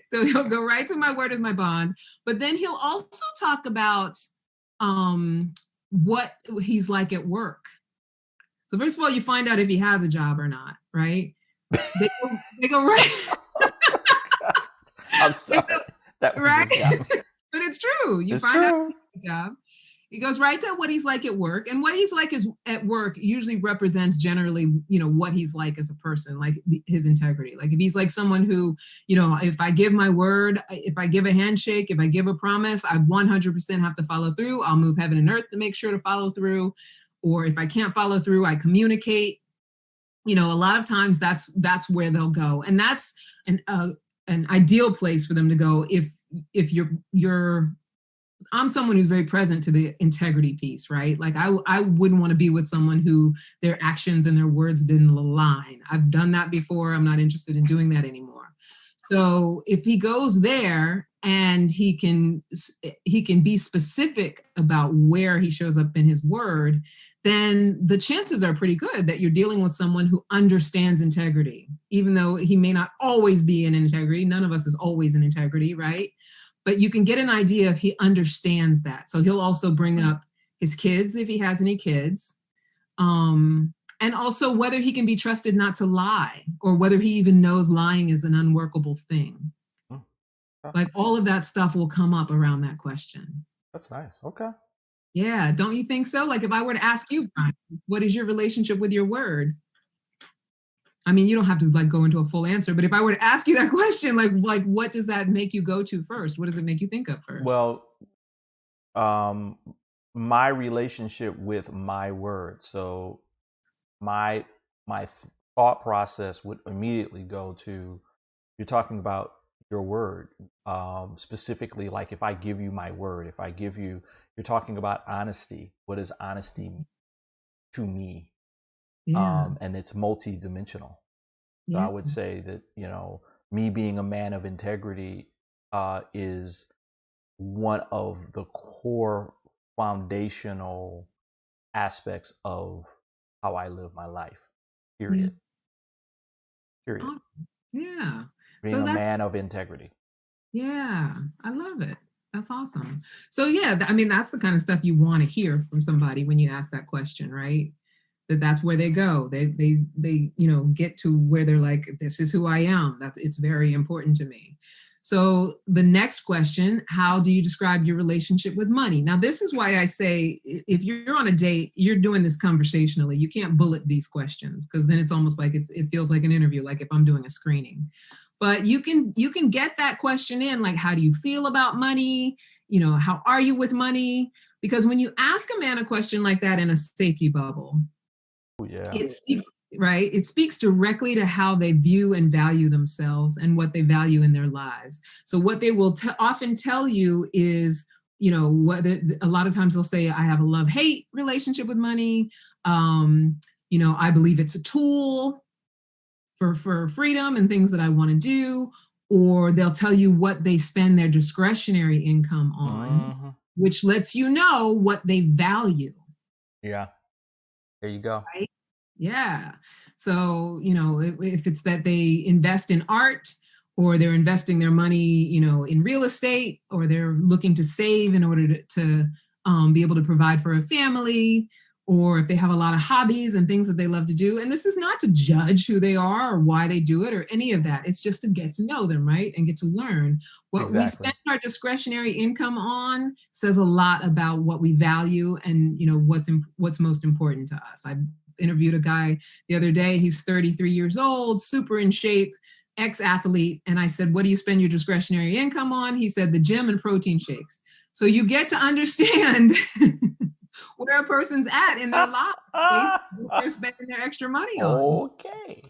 So he'll go right to my word is my bond, but then he'll also talk about what he's like at work. So first of all, you find out if he has a job or not, right? They go right. I'm sorry. That was right? But it's true. You it's find true. out a job. He goes right to what he's like at work, and what he's like at work usually represents generally, what he's like as a person, like his integrity. Like if he's like someone who, if I give my word, if I give a handshake, if I give a promise, I 100% have to follow through. I'll move heaven and earth to make sure to follow through. Or if I can't follow through, I communicate. A lot of times that's where they'll go, and that's an ideal place for them to go if you're I'm someone who's very present to the integrity piece, right? Like I wouldn't want to be with someone who their actions and their words didn't align. I've done that before. I'm not interested in doing that anymore. So if he goes there and he can be specific about where he shows up in his word, then the chances are pretty good that you're dealing with someone who understands integrity, even though he may not always be in integrity. None of us is always in integrity, right? But you can get an idea if he understands that. So he'll also bring up his kids if he has any kids. And also whether he can be trusted not to lie, or whether he even knows lying is an unworkable thing. Like all of that stuff will come up around that question. That's nice. Okay. Yeah, don't you think so? Like if I were to ask you, Brian, what is your relationship with your word? I mean, you don't have to like go into a full answer, but if I were to ask you that question, like what does that make you go to first? What does it make you think of first? Well, my relationship with my word. So my thought process would immediately go to, you're talking about your word, specifically, like if I give you my word, you're talking about honesty. What is honesty to me? Yeah. And it's multi-dimensional. So Yeah. I would say that, me being a man of integrity is one of the core foundational aspects of how I live my life. Period. Yeah. Period. Yeah. Being a man of integrity. Yeah, I love it. That's awesome. So yeah, I mean, that's the kind of stuff you want to hear from somebody when you ask that question, right? That's where they go. They get to where they're like, this is who I am. It's very important to me. So the next question, how do you describe your relationship with money? Now, this is why I say, if you're on a date, you're doing this conversationally. You can't bullet these questions, because then it's almost like it feels like an interview, like if I'm doing a screening. But you can get that question in, like, how do you feel about money? How are you with money? Because when you ask a man a question like that in a safety bubble, it speaks directly to how they view and value themselves and what they value in their lives. So what they will often tell you is, whether a lot of times they'll say, I have a love-hate relationship with money. I believe it's a tool for freedom and things that I want to do. Or they'll tell you what they spend their discretionary income on, which lets you know what they value. Yeah. There you go. Right? Yeah. So, if it's that they invest in art, or they're investing their money, in real estate, or they're looking to save in order to be able to provide for a family, or if they have a lot of hobbies and things that they love to do. And this is not to judge who they are or why they do it or any of that. It's just to get to know them, right? And get to learn. What we spend our discretionary income on says a lot about what we value and, what's most important to us. I interviewed a guy the other day. He's 33 years old, super in shape, ex-athlete. And I said, what do you spend your discretionary income on? He said, the gym and protein shakes. So you get to understand where a person's at in their life based on what they're spending their extra money on. Okay.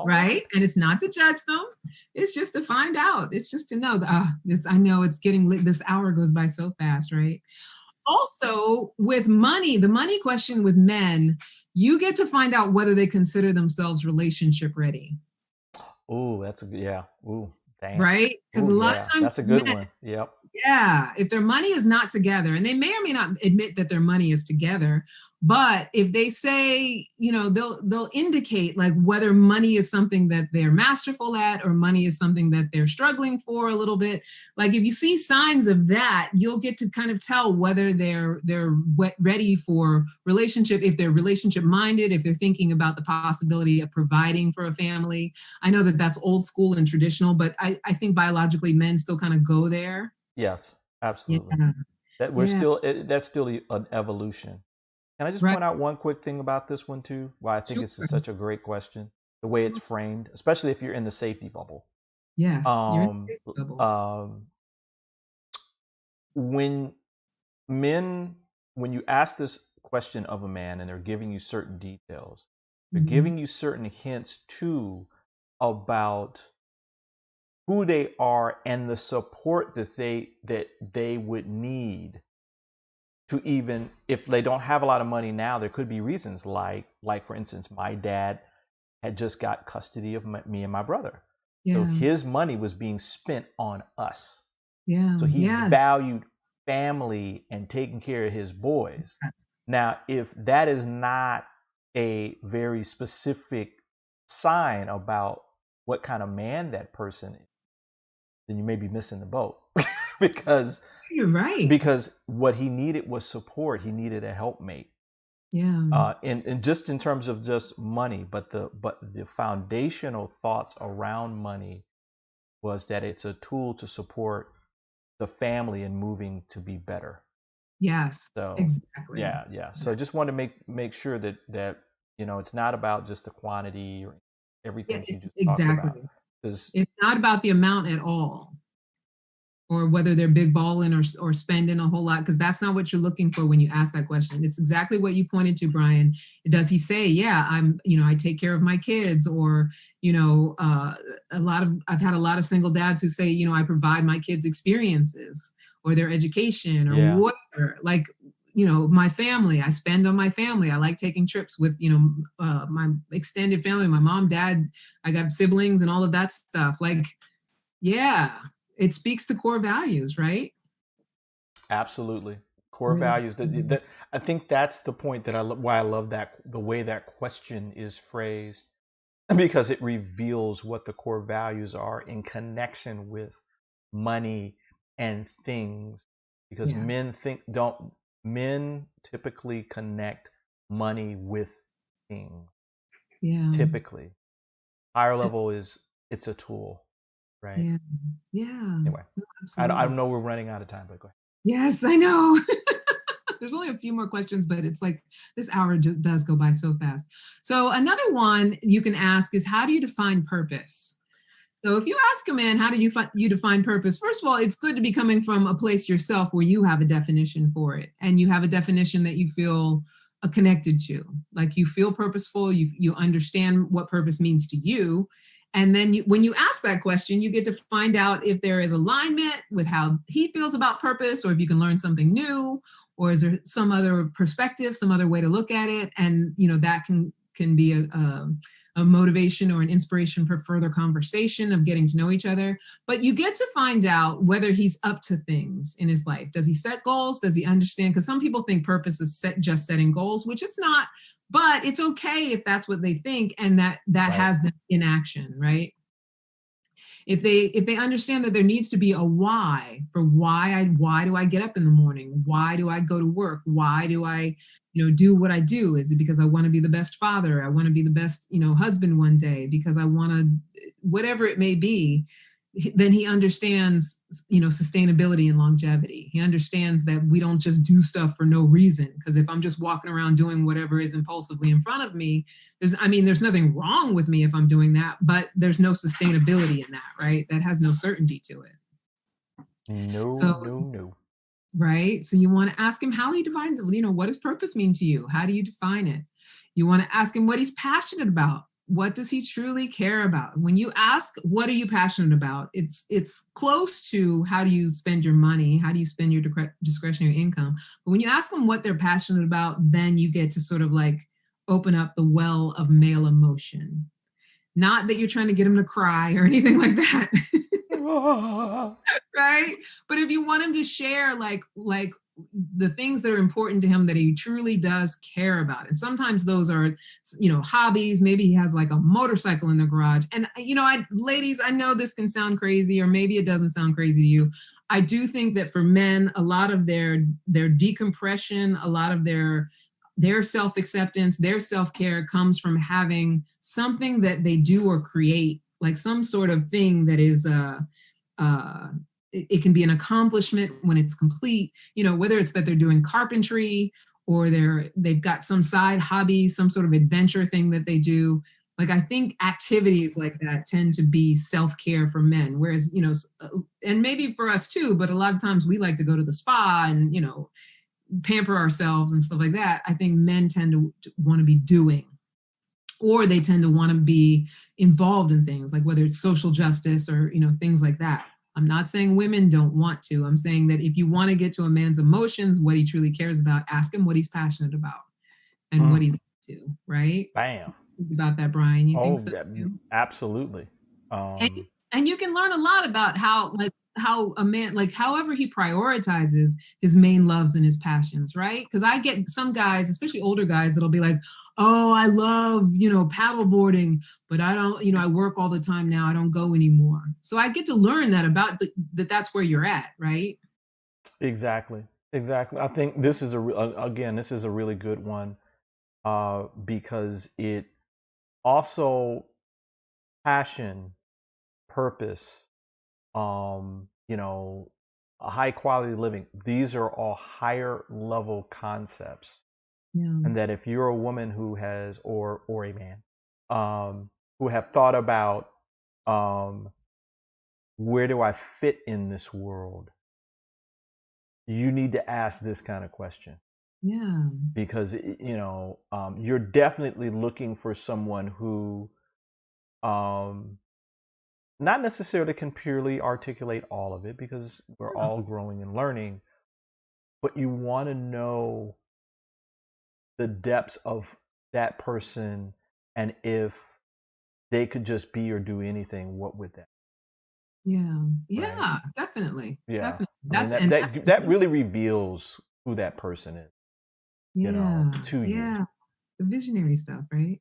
Right? And it's not to judge them. It's just to find out. It's just to know that I know it's getting lit. This hour goes by so fast, right? Also, with money, the money question with men, you get to find out whether they consider themselves relationship ready. Oh, that's yeah. Ooh, damn. Right? Because a lot of times that's a good one. Yep. Yeah, if their money is not together, and they may or may not admit that their money is together, but if they say, they'll indicate like whether money is something that they're masterful at or money is something that they're struggling for a little bit. Like if you see signs of that, you'll get to kind of tell whether they're ready for relationship, if they're relationship minded, if they're thinking about the possibility of providing for a family. I know that that's old school and traditional, but I think biologically men still kind of go there. Yes, absolutely. Yeah. That's still an evolution. Can I just point out one quick thing about this one too? Why I think it's such a great question, the way it's framed, especially if you're in the safety bubble. Yes. You're in the safety bubble. When you ask this question of a man and they're giving you certain details, they're giving you certain hints too about who they are and the support that they would need to, even if they don't have a lot of money now. There could be reasons like for instance, my dad had just got custody of me and my brother. So his money was being spent on us. Yeah. So he valued family and taking care of his boys. Yes. Now, if that is not a very specific sign about what kind of man that person is, then you may be missing the boat. Because you're right. Because what he needed was support. He needed a helpmate. Yeah. And just in terms of just money, but the foundational thoughts around money was that it's a tool to support the family and moving to be better. Yes. So exactly. Yeah. So I just want to make sure that it's not about just the quantity or everything you just talked about. It's not about the amount at all, or whether they're big balling or spending a whole lot, because that's not what you're looking for when you ask that question. It's exactly what you pointed to, Brian. Does he say, yeah, I take care of my kids, or, I've had a lot of single dads who say, I provide my kids experiences or their education or whatever. Like, my family, I spend on my family. I like taking trips with, my extended family, my mom, dad, I got siblings and all of that stuff. Like, yeah. It speaks to core values, right? Absolutely. Core values. That I think that's the point why I love the way that question is phrased, because it reveals what the core values are in connection with money and things. Because men typically connect money with things. Yeah. Typically. Higher level it's a tool. Right. Yeah. Anyway, I know we're running out of time, but go ahead. Yes, I know. There's only a few more questions, but it's like this hour does go by so fast. So another one you can ask is, how do you define purpose? So if you ask a man, how do you define purpose? First of all, it's good to be coming from a place yourself where you have a definition for it, and you have a definition that you feel connected to. Like, you feel purposeful, you understand what purpose means to you. And then when you ask that question, you get to find out if there is alignment with how he feels about purpose, or if you can learn something new, or is there some other perspective, some other way to look at it. And, that can be a motivation or an inspiration for further conversation of getting to know each other. But you get to find out whether he's up to things in his life. Does he set goals? Does he understand? Because some people think purpose is just setting goals, which it's not. But it's okay if that's what they think, and that right. has them in action, right? If they understand that there needs to be a why for why do I get up in the morning? Why do I go to work? Why do I, do what I do? Is it because I want to be the best father? I want to be the best, husband one day, because I want to, whatever it may be. Then he understands, sustainability and longevity. He understands that we don't just do stuff for no reason. Because if I'm just walking around doing whatever is impulsively in front of me, there's nothing wrong with me if I'm doing that, but there's no sustainability in that, right? That has no certainty to it. No. Right? So you want to ask him how he defines it. What does purpose mean to you? How do you define it? You want to ask him what he's passionate about. What does he truly care about? When you ask, what are you passionate about? It's close to how do you spend your money? How do you spend your discretionary income? But when you ask them what they're passionate about, then you get to sort of like open up the well of male emotion. Not that you're trying to get him to cry or anything like that. Right? But if you want him to share like the things that are important to him that he truly does care about. And sometimes those are, hobbies. Maybe he has like a motorcycle in the garage. And, ladies, I know this can sound crazy, or maybe it doesn't sound crazy to you. I do think that for men, a lot of their decompression, a lot of their self-acceptance, their self-care comes from having something that they do or create, like some sort of thing that is, it can be an accomplishment when it's complete, whether it's that they're doing carpentry or they've got some side hobby, some sort of adventure thing that they do. Like, I think activities like that tend to be self-care for men, whereas, and maybe for us too, but a lot of times we like to go to the spa and, pamper ourselves and stuff like that. I think men tend to want to be doing, or they tend to want to be involved in things like whether it's social justice or, things like that. I'm not saying women don't want to. I'm saying that if you want to get to a man's emotions, what he truly cares about, ask him what he's passionate about and what he's into, right? Bam. Think about that, Brian. You think so? Absolutely. And you can learn a lot about how a man, like however he prioritizes his main loves and his passions, right? Because I get some guys, especially older guys, that'll be like, oh, I love, paddle boarding, but I don't, I work all the time now. I don't go anymore. So I get to learn that about that's where you're at, right? Exactly. I think this is this is a really good one, because it also passion, purpose, a high quality living. These are all higher level concepts. Yeah. And that if you're a woman who has, or a man, who have thought about, where do I fit in this world? You need to ask this kind of question. Yeah. Because, you're definitely looking for someone who, not necessarily can purely articulate all of it, because we're all growing and learning, but you want to know the depths of that person, and if they could just be or do anything, what would that be? Yeah. Right? Definitely. Yeah. Definitely. That really reveals who that person is. To you. The visionary stuff, right?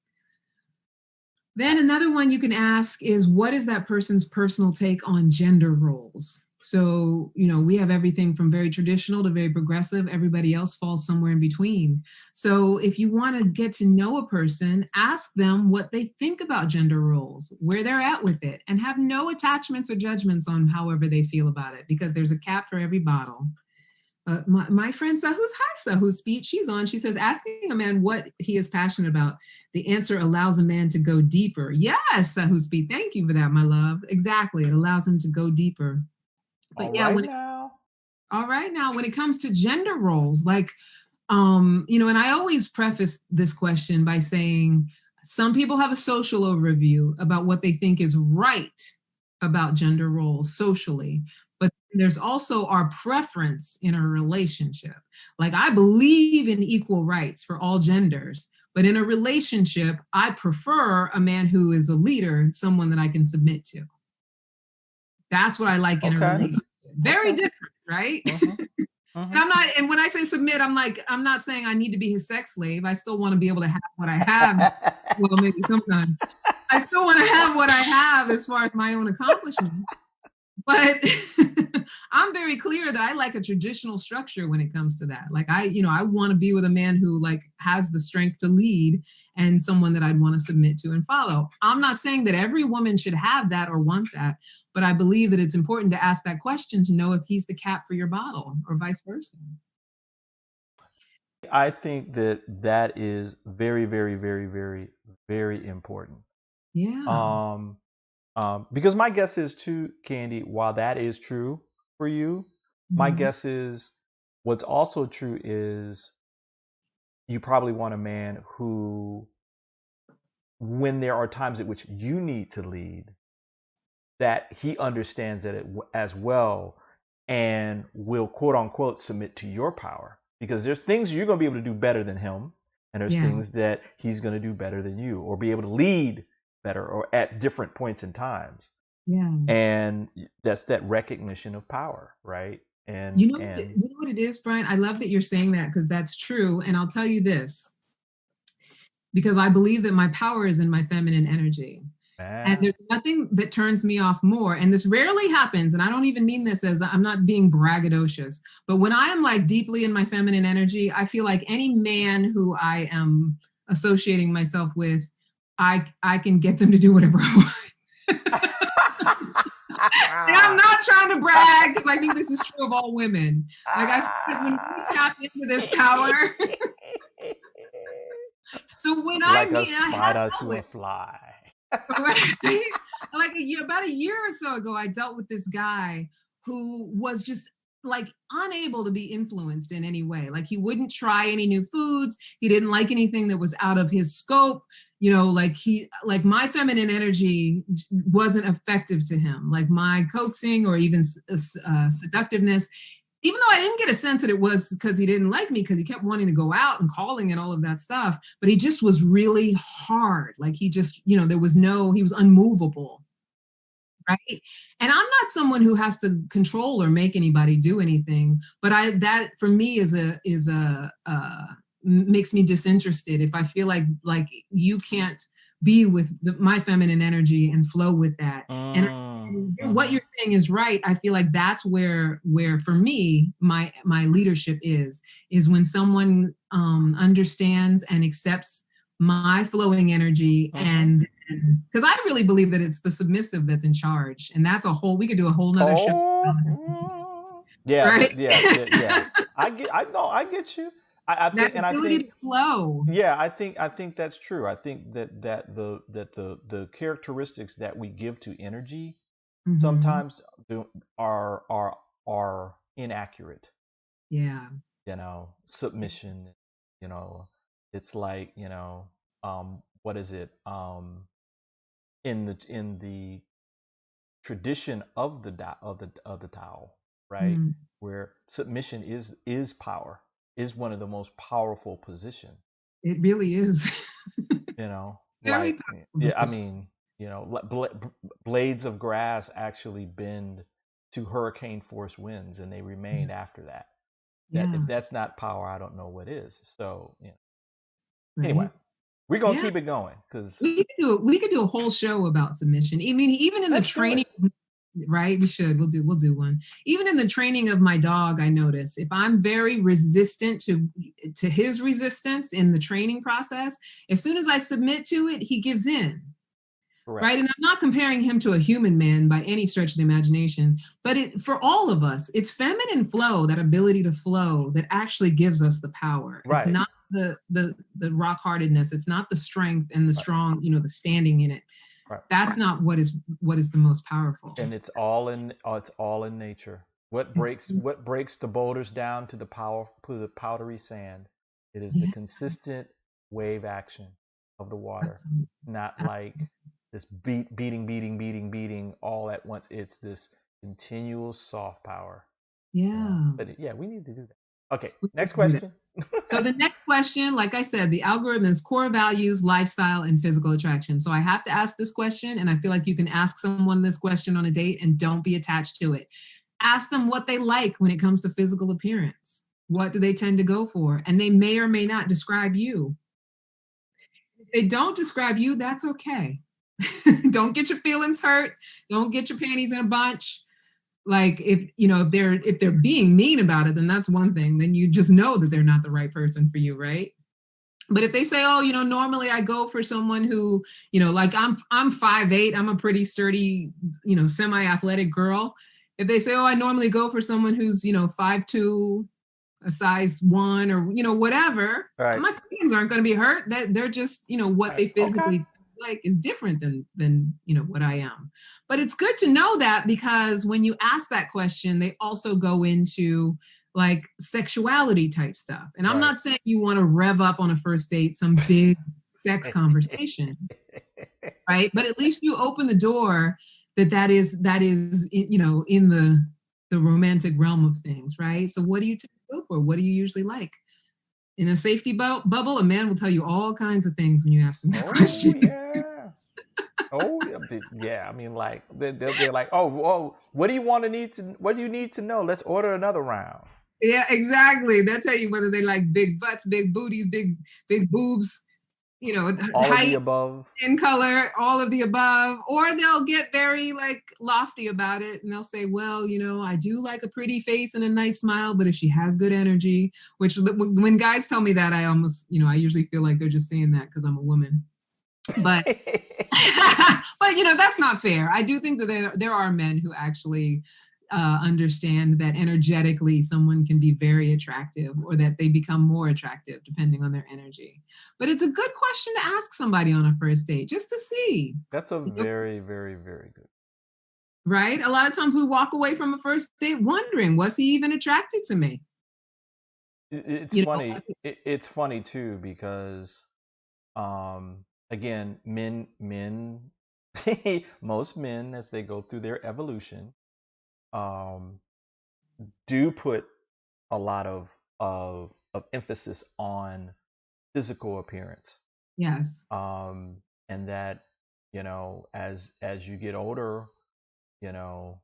Then another one you can ask is, what is that person's personal take on gender roles? So, we have everything from very traditional to very progressive. Everybody else falls somewhere in between. So if you want to get to know a person, ask them what they think about gender roles, where they're at with it, and have no attachments or judgments on however they feel about it, because there's a cap for every bottle. My friend Sahu's speech she's on, she says, asking a man what he is passionate about, the answer allows a man to go deeper. Yes, Sahu's speech. Thank you for that, my love. Exactly. It allows him to go deeper. But all right now, when it comes to gender roles, like, and I always preface this question by saying some people have a social overview about what they think is right about gender roles socially. But there's also our preference in a relationship. Like, I believe in equal rights for all genders, but in a relationship, I prefer a man who is a leader, someone that I can submit to. That's what I like in a relationship. Very different, right? And when I say submit, I'm not saying I need to be his sex slave. I still want to be able to have what I have. Well, maybe sometimes. I still want to have what I have as far as my own accomplishments. But I'm very clear that I like a traditional structure when it comes to that. Like, I want to be with a man who has the strength to lead, and someone that I'd want to submit to and follow. I'm not saying that every woman should have that or want that, but I believe that it's important to ask that question to know if he's the cap for your bottle or vice versa. I think that is very, very, very, very, very important. Yeah. Because my guess is too, Candy, while that is true for you, my guess is what's also true is you probably want a man who, when there are times at which you need to lead, that he understands that as well, and will, quote unquote, submit to your power. Because there's things you're going to be able to do better than him, and there's things that he's going to do better than you, or be able to lead better, or at different points in times. Yeah. And that's that recognition of power, right? And you know what it is, Brian? I love that you're saying that, because that's true. And I'll tell you this, because I believe that my power is in my feminine energy. And there's nothing that turns me off more. And this rarely happens. And I don't even mean this as, I'm not being braggadocious, but when I am deeply in my feminine energy, I feel like any man who I am associating myself with, I can get them to do whatever I want. And I'm not trying to brag, because I think this is true of all women. I feel like when we tap into this power. So when like a spider to a fly. Right? About a year or so ago, I dealt with this guy who was just unable to be influenced in any way. He wouldn't try any new foods. He didn't like anything that was out of his scope. My feminine energy wasn't effective to him. My coaxing or even seductiveness, even though I didn't get a sense that it was because he didn't like me, because he kept wanting to go out and calling and all of that stuff, but he just was really hard. He was unmovable. Right. And I'm not someone who has to control or make anybody do anything, but that for me makes me disinterested if I feel like you can't be with my feminine energy and flow with that. And what you're saying is right. I feel like that's where for me my leadership is when someone understands and accepts my flowing energy, and because I really believe that it's the submissive that's in charge, and that's we could do a whole nother show. Yeah, right? yeah. I get you. I think, that ability to flow. Yeah, I think that's true. I think that the characteristics that we give to energy sometimes are inaccurate. Yeah. Submission. It's like, what is it? In the tradition of the Tao, right? Where submission is power, is one of the most powerful positions. It really is. Very powerful. Yeah, I mean, blades of grass actually bend to hurricane force winds, and they remain after that. If that's not power, I don't know what is. So, anyway, we're gonna keep it going because we could do a whole show about submission. I mean, even in the training, right? We should. We'll do one. Even in the training of my dog, I notice if I'm very resistant to his resistance in the training process, as soon as I submit to it, he gives in. Correct. Right. And I'm not comparing him to a human man by any stretch of the imagination, but for all of us, it's feminine flow, that ability to flow, that actually gives us the power. Right. It's not the rock heartedness. It's not the strength and the strong, the standing in it. Right. That's not what is the most powerful. And it's all in nature. What breaks the boulders down to the powdery sand? It is the consistent wave action of the water. Absolutely. Not like this beating all at once. It's this continual soft power. Yeah. But yeah, we need to do that. Okay, next question. So the next question, like I said, the algorithm is core values, lifestyle, and physical attraction. So I have to ask this question, and I feel like you can ask someone this question on a date and don't be attached to it. Ask them what they like when it comes to physical appearance. What do they tend to go for? And they may or may not describe you. If they don't describe you, that's okay. Don't get your feelings hurt. Don't get your panties in a bunch. Like if they're being mean about it, then that's one thing. Then you just know that they're not the right person for you, right? But if they say, oh, normally I go for someone who, like I'm 5'8", I'm a pretty sturdy, semi-athletic girl. If they say, oh, I normally go for someone who's, 5'2", a size 1, or whatever, right. My feelings aren't going to be hurt. That they're just, what they physically like is different than what I am. But it's good to know that, because when you ask that question, they also go into like sexuality type stuff. And I'm not saying you want to rev up on a first date some big sex conversation, right? But at least you open the door that is in the romantic realm of things, right? So what do you tend to go for? What do you usually like? In a safety bubble, a man will tell you all kinds of things when you ask him that question. Yeah. Yeah. I mean, like they're like, oh, what do you need to know? Let's order another round. Yeah, exactly. They'll tell you whether they like big butts, big booties, big boobs, all height, of the above, skin color, all of the above. Or they'll get very like lofty about it, and they'll say, well, I do like a pretty face and a nice smile, but if she has good energy, which when guys tell me that, I almost, I usually feel like they're just saying that because I'm a woman. But but that's not fair. I do think that there are men who actually understand that energetically someone can be very attractive, or that they become more attractive depending on their energy. But it's a good question to ask somebody on a first date, just to see. That's a very, very, very good. Right? A lot of times we walk away from a first date wondering, was he even attracted to me? It's funny. It's funny too, because again, men most men, as they go through their evolution, do put a lot of emphasis on physical appearance. Yes. And that, as you get older, you know,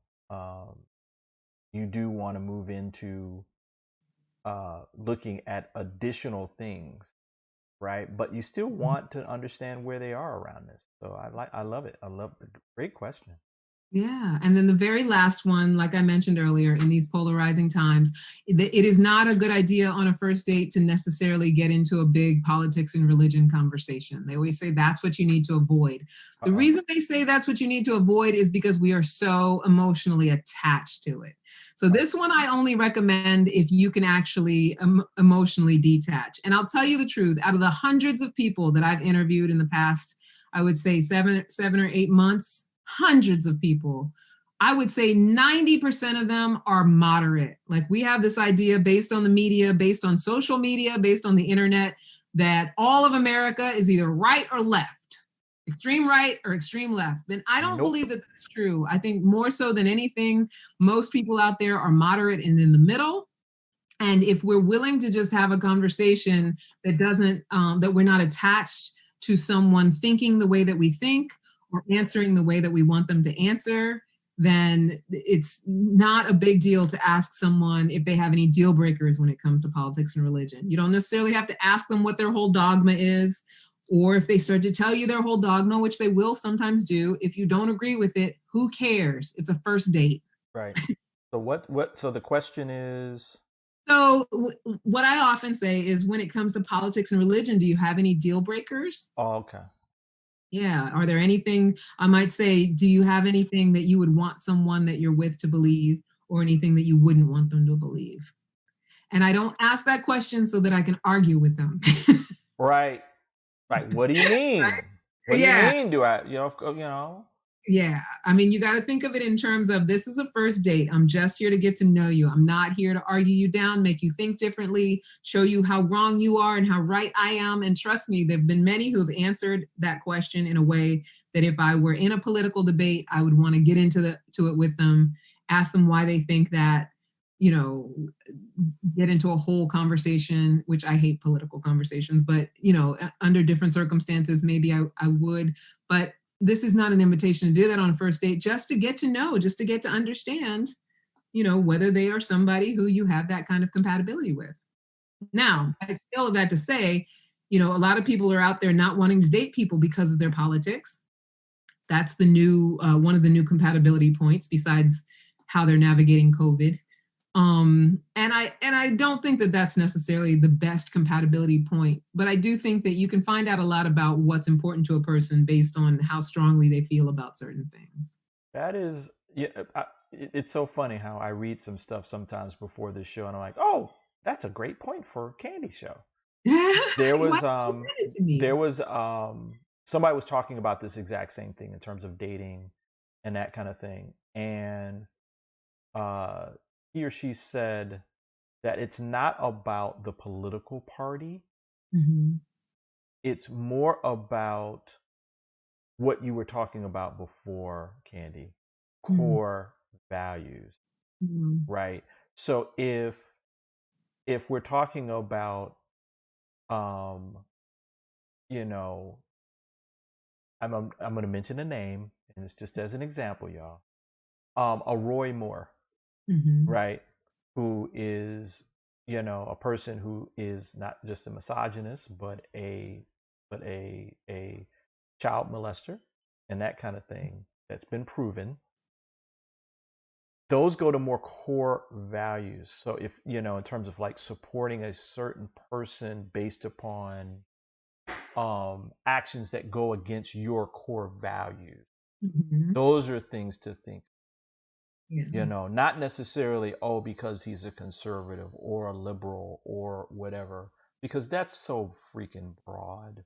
you do want to move into looking at additional things, right? But you still want to understand where they are around this. So I love it. I love the great question. Yeah. And then the very last one, like I mentioned earlier, in these polarizing times, it is not a good idea on a first date to necessarily get into a big politics and religion conversation. They always say that's what you need to avoid. The reason they say that's what you need to avoid is because we are so emotionally attached to it. So this one I only recommend if you can actually emotionally detach. And I'll tell you the truth, out of the hundreds of people that I've interviewed in the past, I would say seven or 8 months, hundreds of people, I would say 90% of them are moderate. Like, we have this idea based on the media, based on social media, based on the internet, that all of America is either right or left, extreme right or extreme left. And I don't believe that that's true. I think more so than anything, most people out there are moderate and in the middle. And if we're willing to just have a conversation that doesn't, that we're not attached to someone thinking the way that we think, or answering the way that we want them to answer, then it's not a big deal to ask someone if they have any deal breakers when it comes to politics and religion. You don't necessarily have to ask them what their whole dogma is, or if they start to tell you their whole dogma, which they will sometimes do. If you don't agree with it, who cares? It's a first date. Right. So so the question is? So what I often say is, when it comes to politics and religion, do you have any deal breakers? Oh, okay. Yeah. Are there anything, I might say, do you have anything that you would want someone that you're with to believe, or anything that you wouldn't want them to believe? And I don't ask that question so that I can argue with them. Right. Right. What do you mean? Right? What do you mean? Do I, you know? Yeah. I mean, you got to think of it in terms of, this is a first date. I'm just here to get to know you. I'm not here to argue you down, make you think differently, show you how wrong you are and how right I am. And trust me, there've been many who have answered that question in a way that if I were in a political debate, I would want to get into it with them, ask them why they think that, you know, get into a whole conversation, which I hate political conversations, but, you know, under different circumstances, maybe I would. But this is not an invitation to do that on a first date, just to get to know, just to get to understand, you know, whether they are somebody who you have that kind of compatibility with. Now, I say all of that to say, you know, a lot of people are out there not wanting to date people because of their politics. That's the new, one of the new compatibility points, besides how they're navigating COVID. And I don't think that that's necessarily the best compatibility point, but I do think that you can find out a lot about what's important to a person based on how strongly they feel about certain things. That is, yeah. It's so funny how I read some stuff sometimes before this show, and I'm like, oh, that's a great point for Candy's show. There was somebody was talking about this exact same thing in terms of dating and that kind of thing, and he or she said that it's not about the political party. Mm-hmm. It's more about what you were talking about before, Candy, core values, right? So if we're talking about, you know, I'm going to mention a name, and it's just as an example, y'all. A Roy Moore, right? Who is, you know, a person who is not just a misogynist, but a child molester and that kind of thing that's been proven. Those go to more core values. So if, you know, in terms of like supporting a certain person based upon actions that go against your core values, those are things to think. Yeah. You know, not necessarily, oh, because he's a conservative or a liberal or whatever, because that's so freaking broad.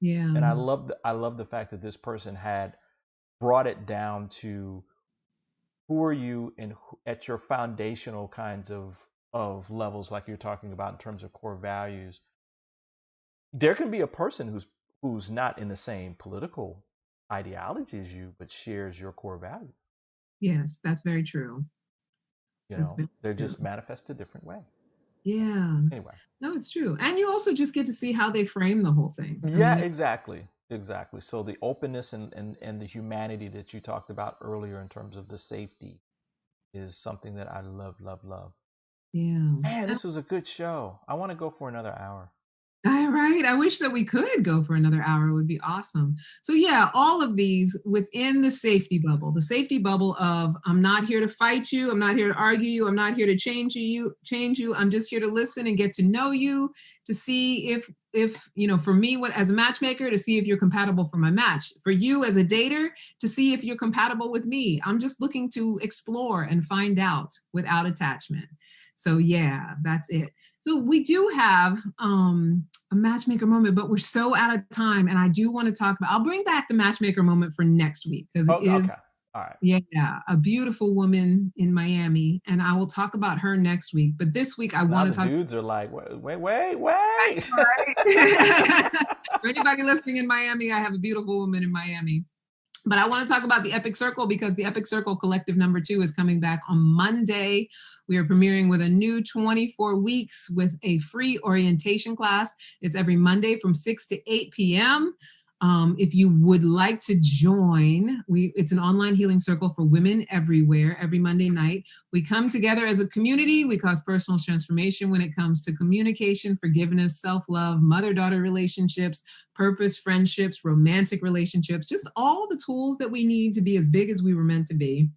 Yeah. And I love the fact that this person had brought it down to, who are you, and at your foundational kinds of levels, like you're talking about in terms of core values. There can be a person who's not in the same political ideology as you, but shares your core values. Yes, that's very true. You know, they're just manifest a different way. Yeah. Anyway. No, it's true. And you also just get to see how they frame the whole thing. Yeah, exactly. Exactly. So the openness and the humanity that you talked about earlier in terms of the safety is something that I love, love, love. Yeah. Man, this was a good show. I want to go for another hour. All right. I wish that we could go for another hour. It would be awesome. So yeah, all of these within the safety bubble of I'm not here to fight you. I'm not here to argue you. I'm not here to change you. I'm just here to listen and get to know you, to see if for me, what as a matchmaker, to see if you're compatible for my match. For you as a dater, to see if you're compatible with me. I'm just looking to explore and find out without attachment. So yeah, that's it. So we do have a matchmaker moment, but we're so out of time. And I do want to talk about, I'll bring back the matchmaker moment for next week because it is, okay. All right. Yeah, a beautiful woman in Miami. And I will talk about her next week. But this week I want to talk. Dudes are like, wait. Right. For anybody listening in Miami, I have a beautiful woman in Miami. But I want to talk about the Epic Circle because the Epic Circle Collective #2 is coming back on Monday. We are premiering with a new 24 weeks with a free orientation class. It's every Monday from 6 to 8 p.m. If you would like to join, it's an online healing circle for women everywhere, every Monday night. We come together as a community. We cause personal transformation when it comes to communication, forgiveness, self-love, mother-daughter relationships, purpose, friendships, romantic relationships, just all the tools that we need to be as big as we were meant to be.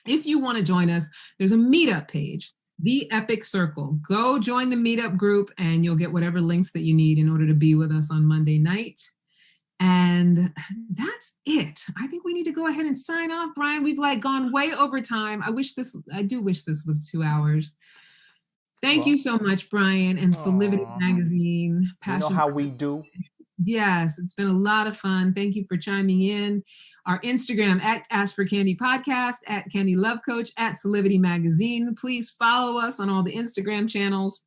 If you want to join us, there's a meetup page, The Epic Circle. Go join the meetup group and you'll get whatever links that you need in order to be with us on Monday night. And that's it. I think we need to go ahead and sign off, Brian. We've gone way over time. I do wish this was 2 hours. Thank you so much, Brian, and Solidity Magazine. You know how we do. Yes, it's been a lot of fun. Thank you for chiming in. Our Instagram at Ask for Candy Podcast, at Candy Love Coach, at Solidity Magazine. Please follow us on all the Instagram channels.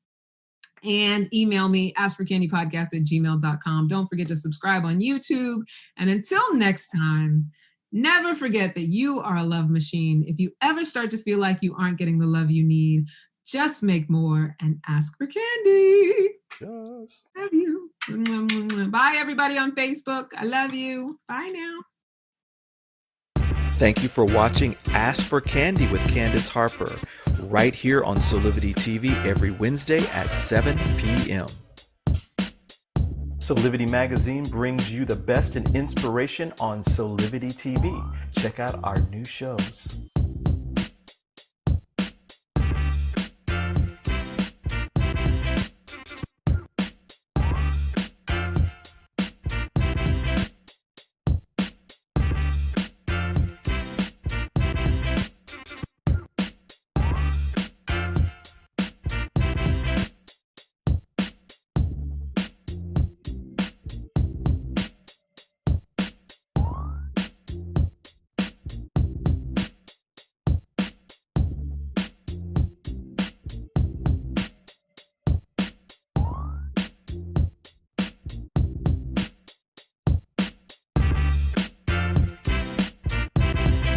And email me, askforcandypodcast@gmail.com. Don't forget to subscribe on YouTube. And until next time, never forget that you are a love machine. If you ever start to feel like you aren't getting the love you need, just make more and ask for candy. Yes. Love you. Bye, everybody on Facebook. I love you. Bye now. Thank you for watching Ask for Candy with Candice Harper, right here on Solidity TV every Wednesday at 7 p.m. Solidity Magazine brings you the best in inspiration on Solidity TV. Check out our new shows.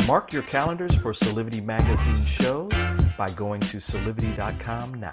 Mark your calendars for Solidity Magazine shows by going to solidity.com now.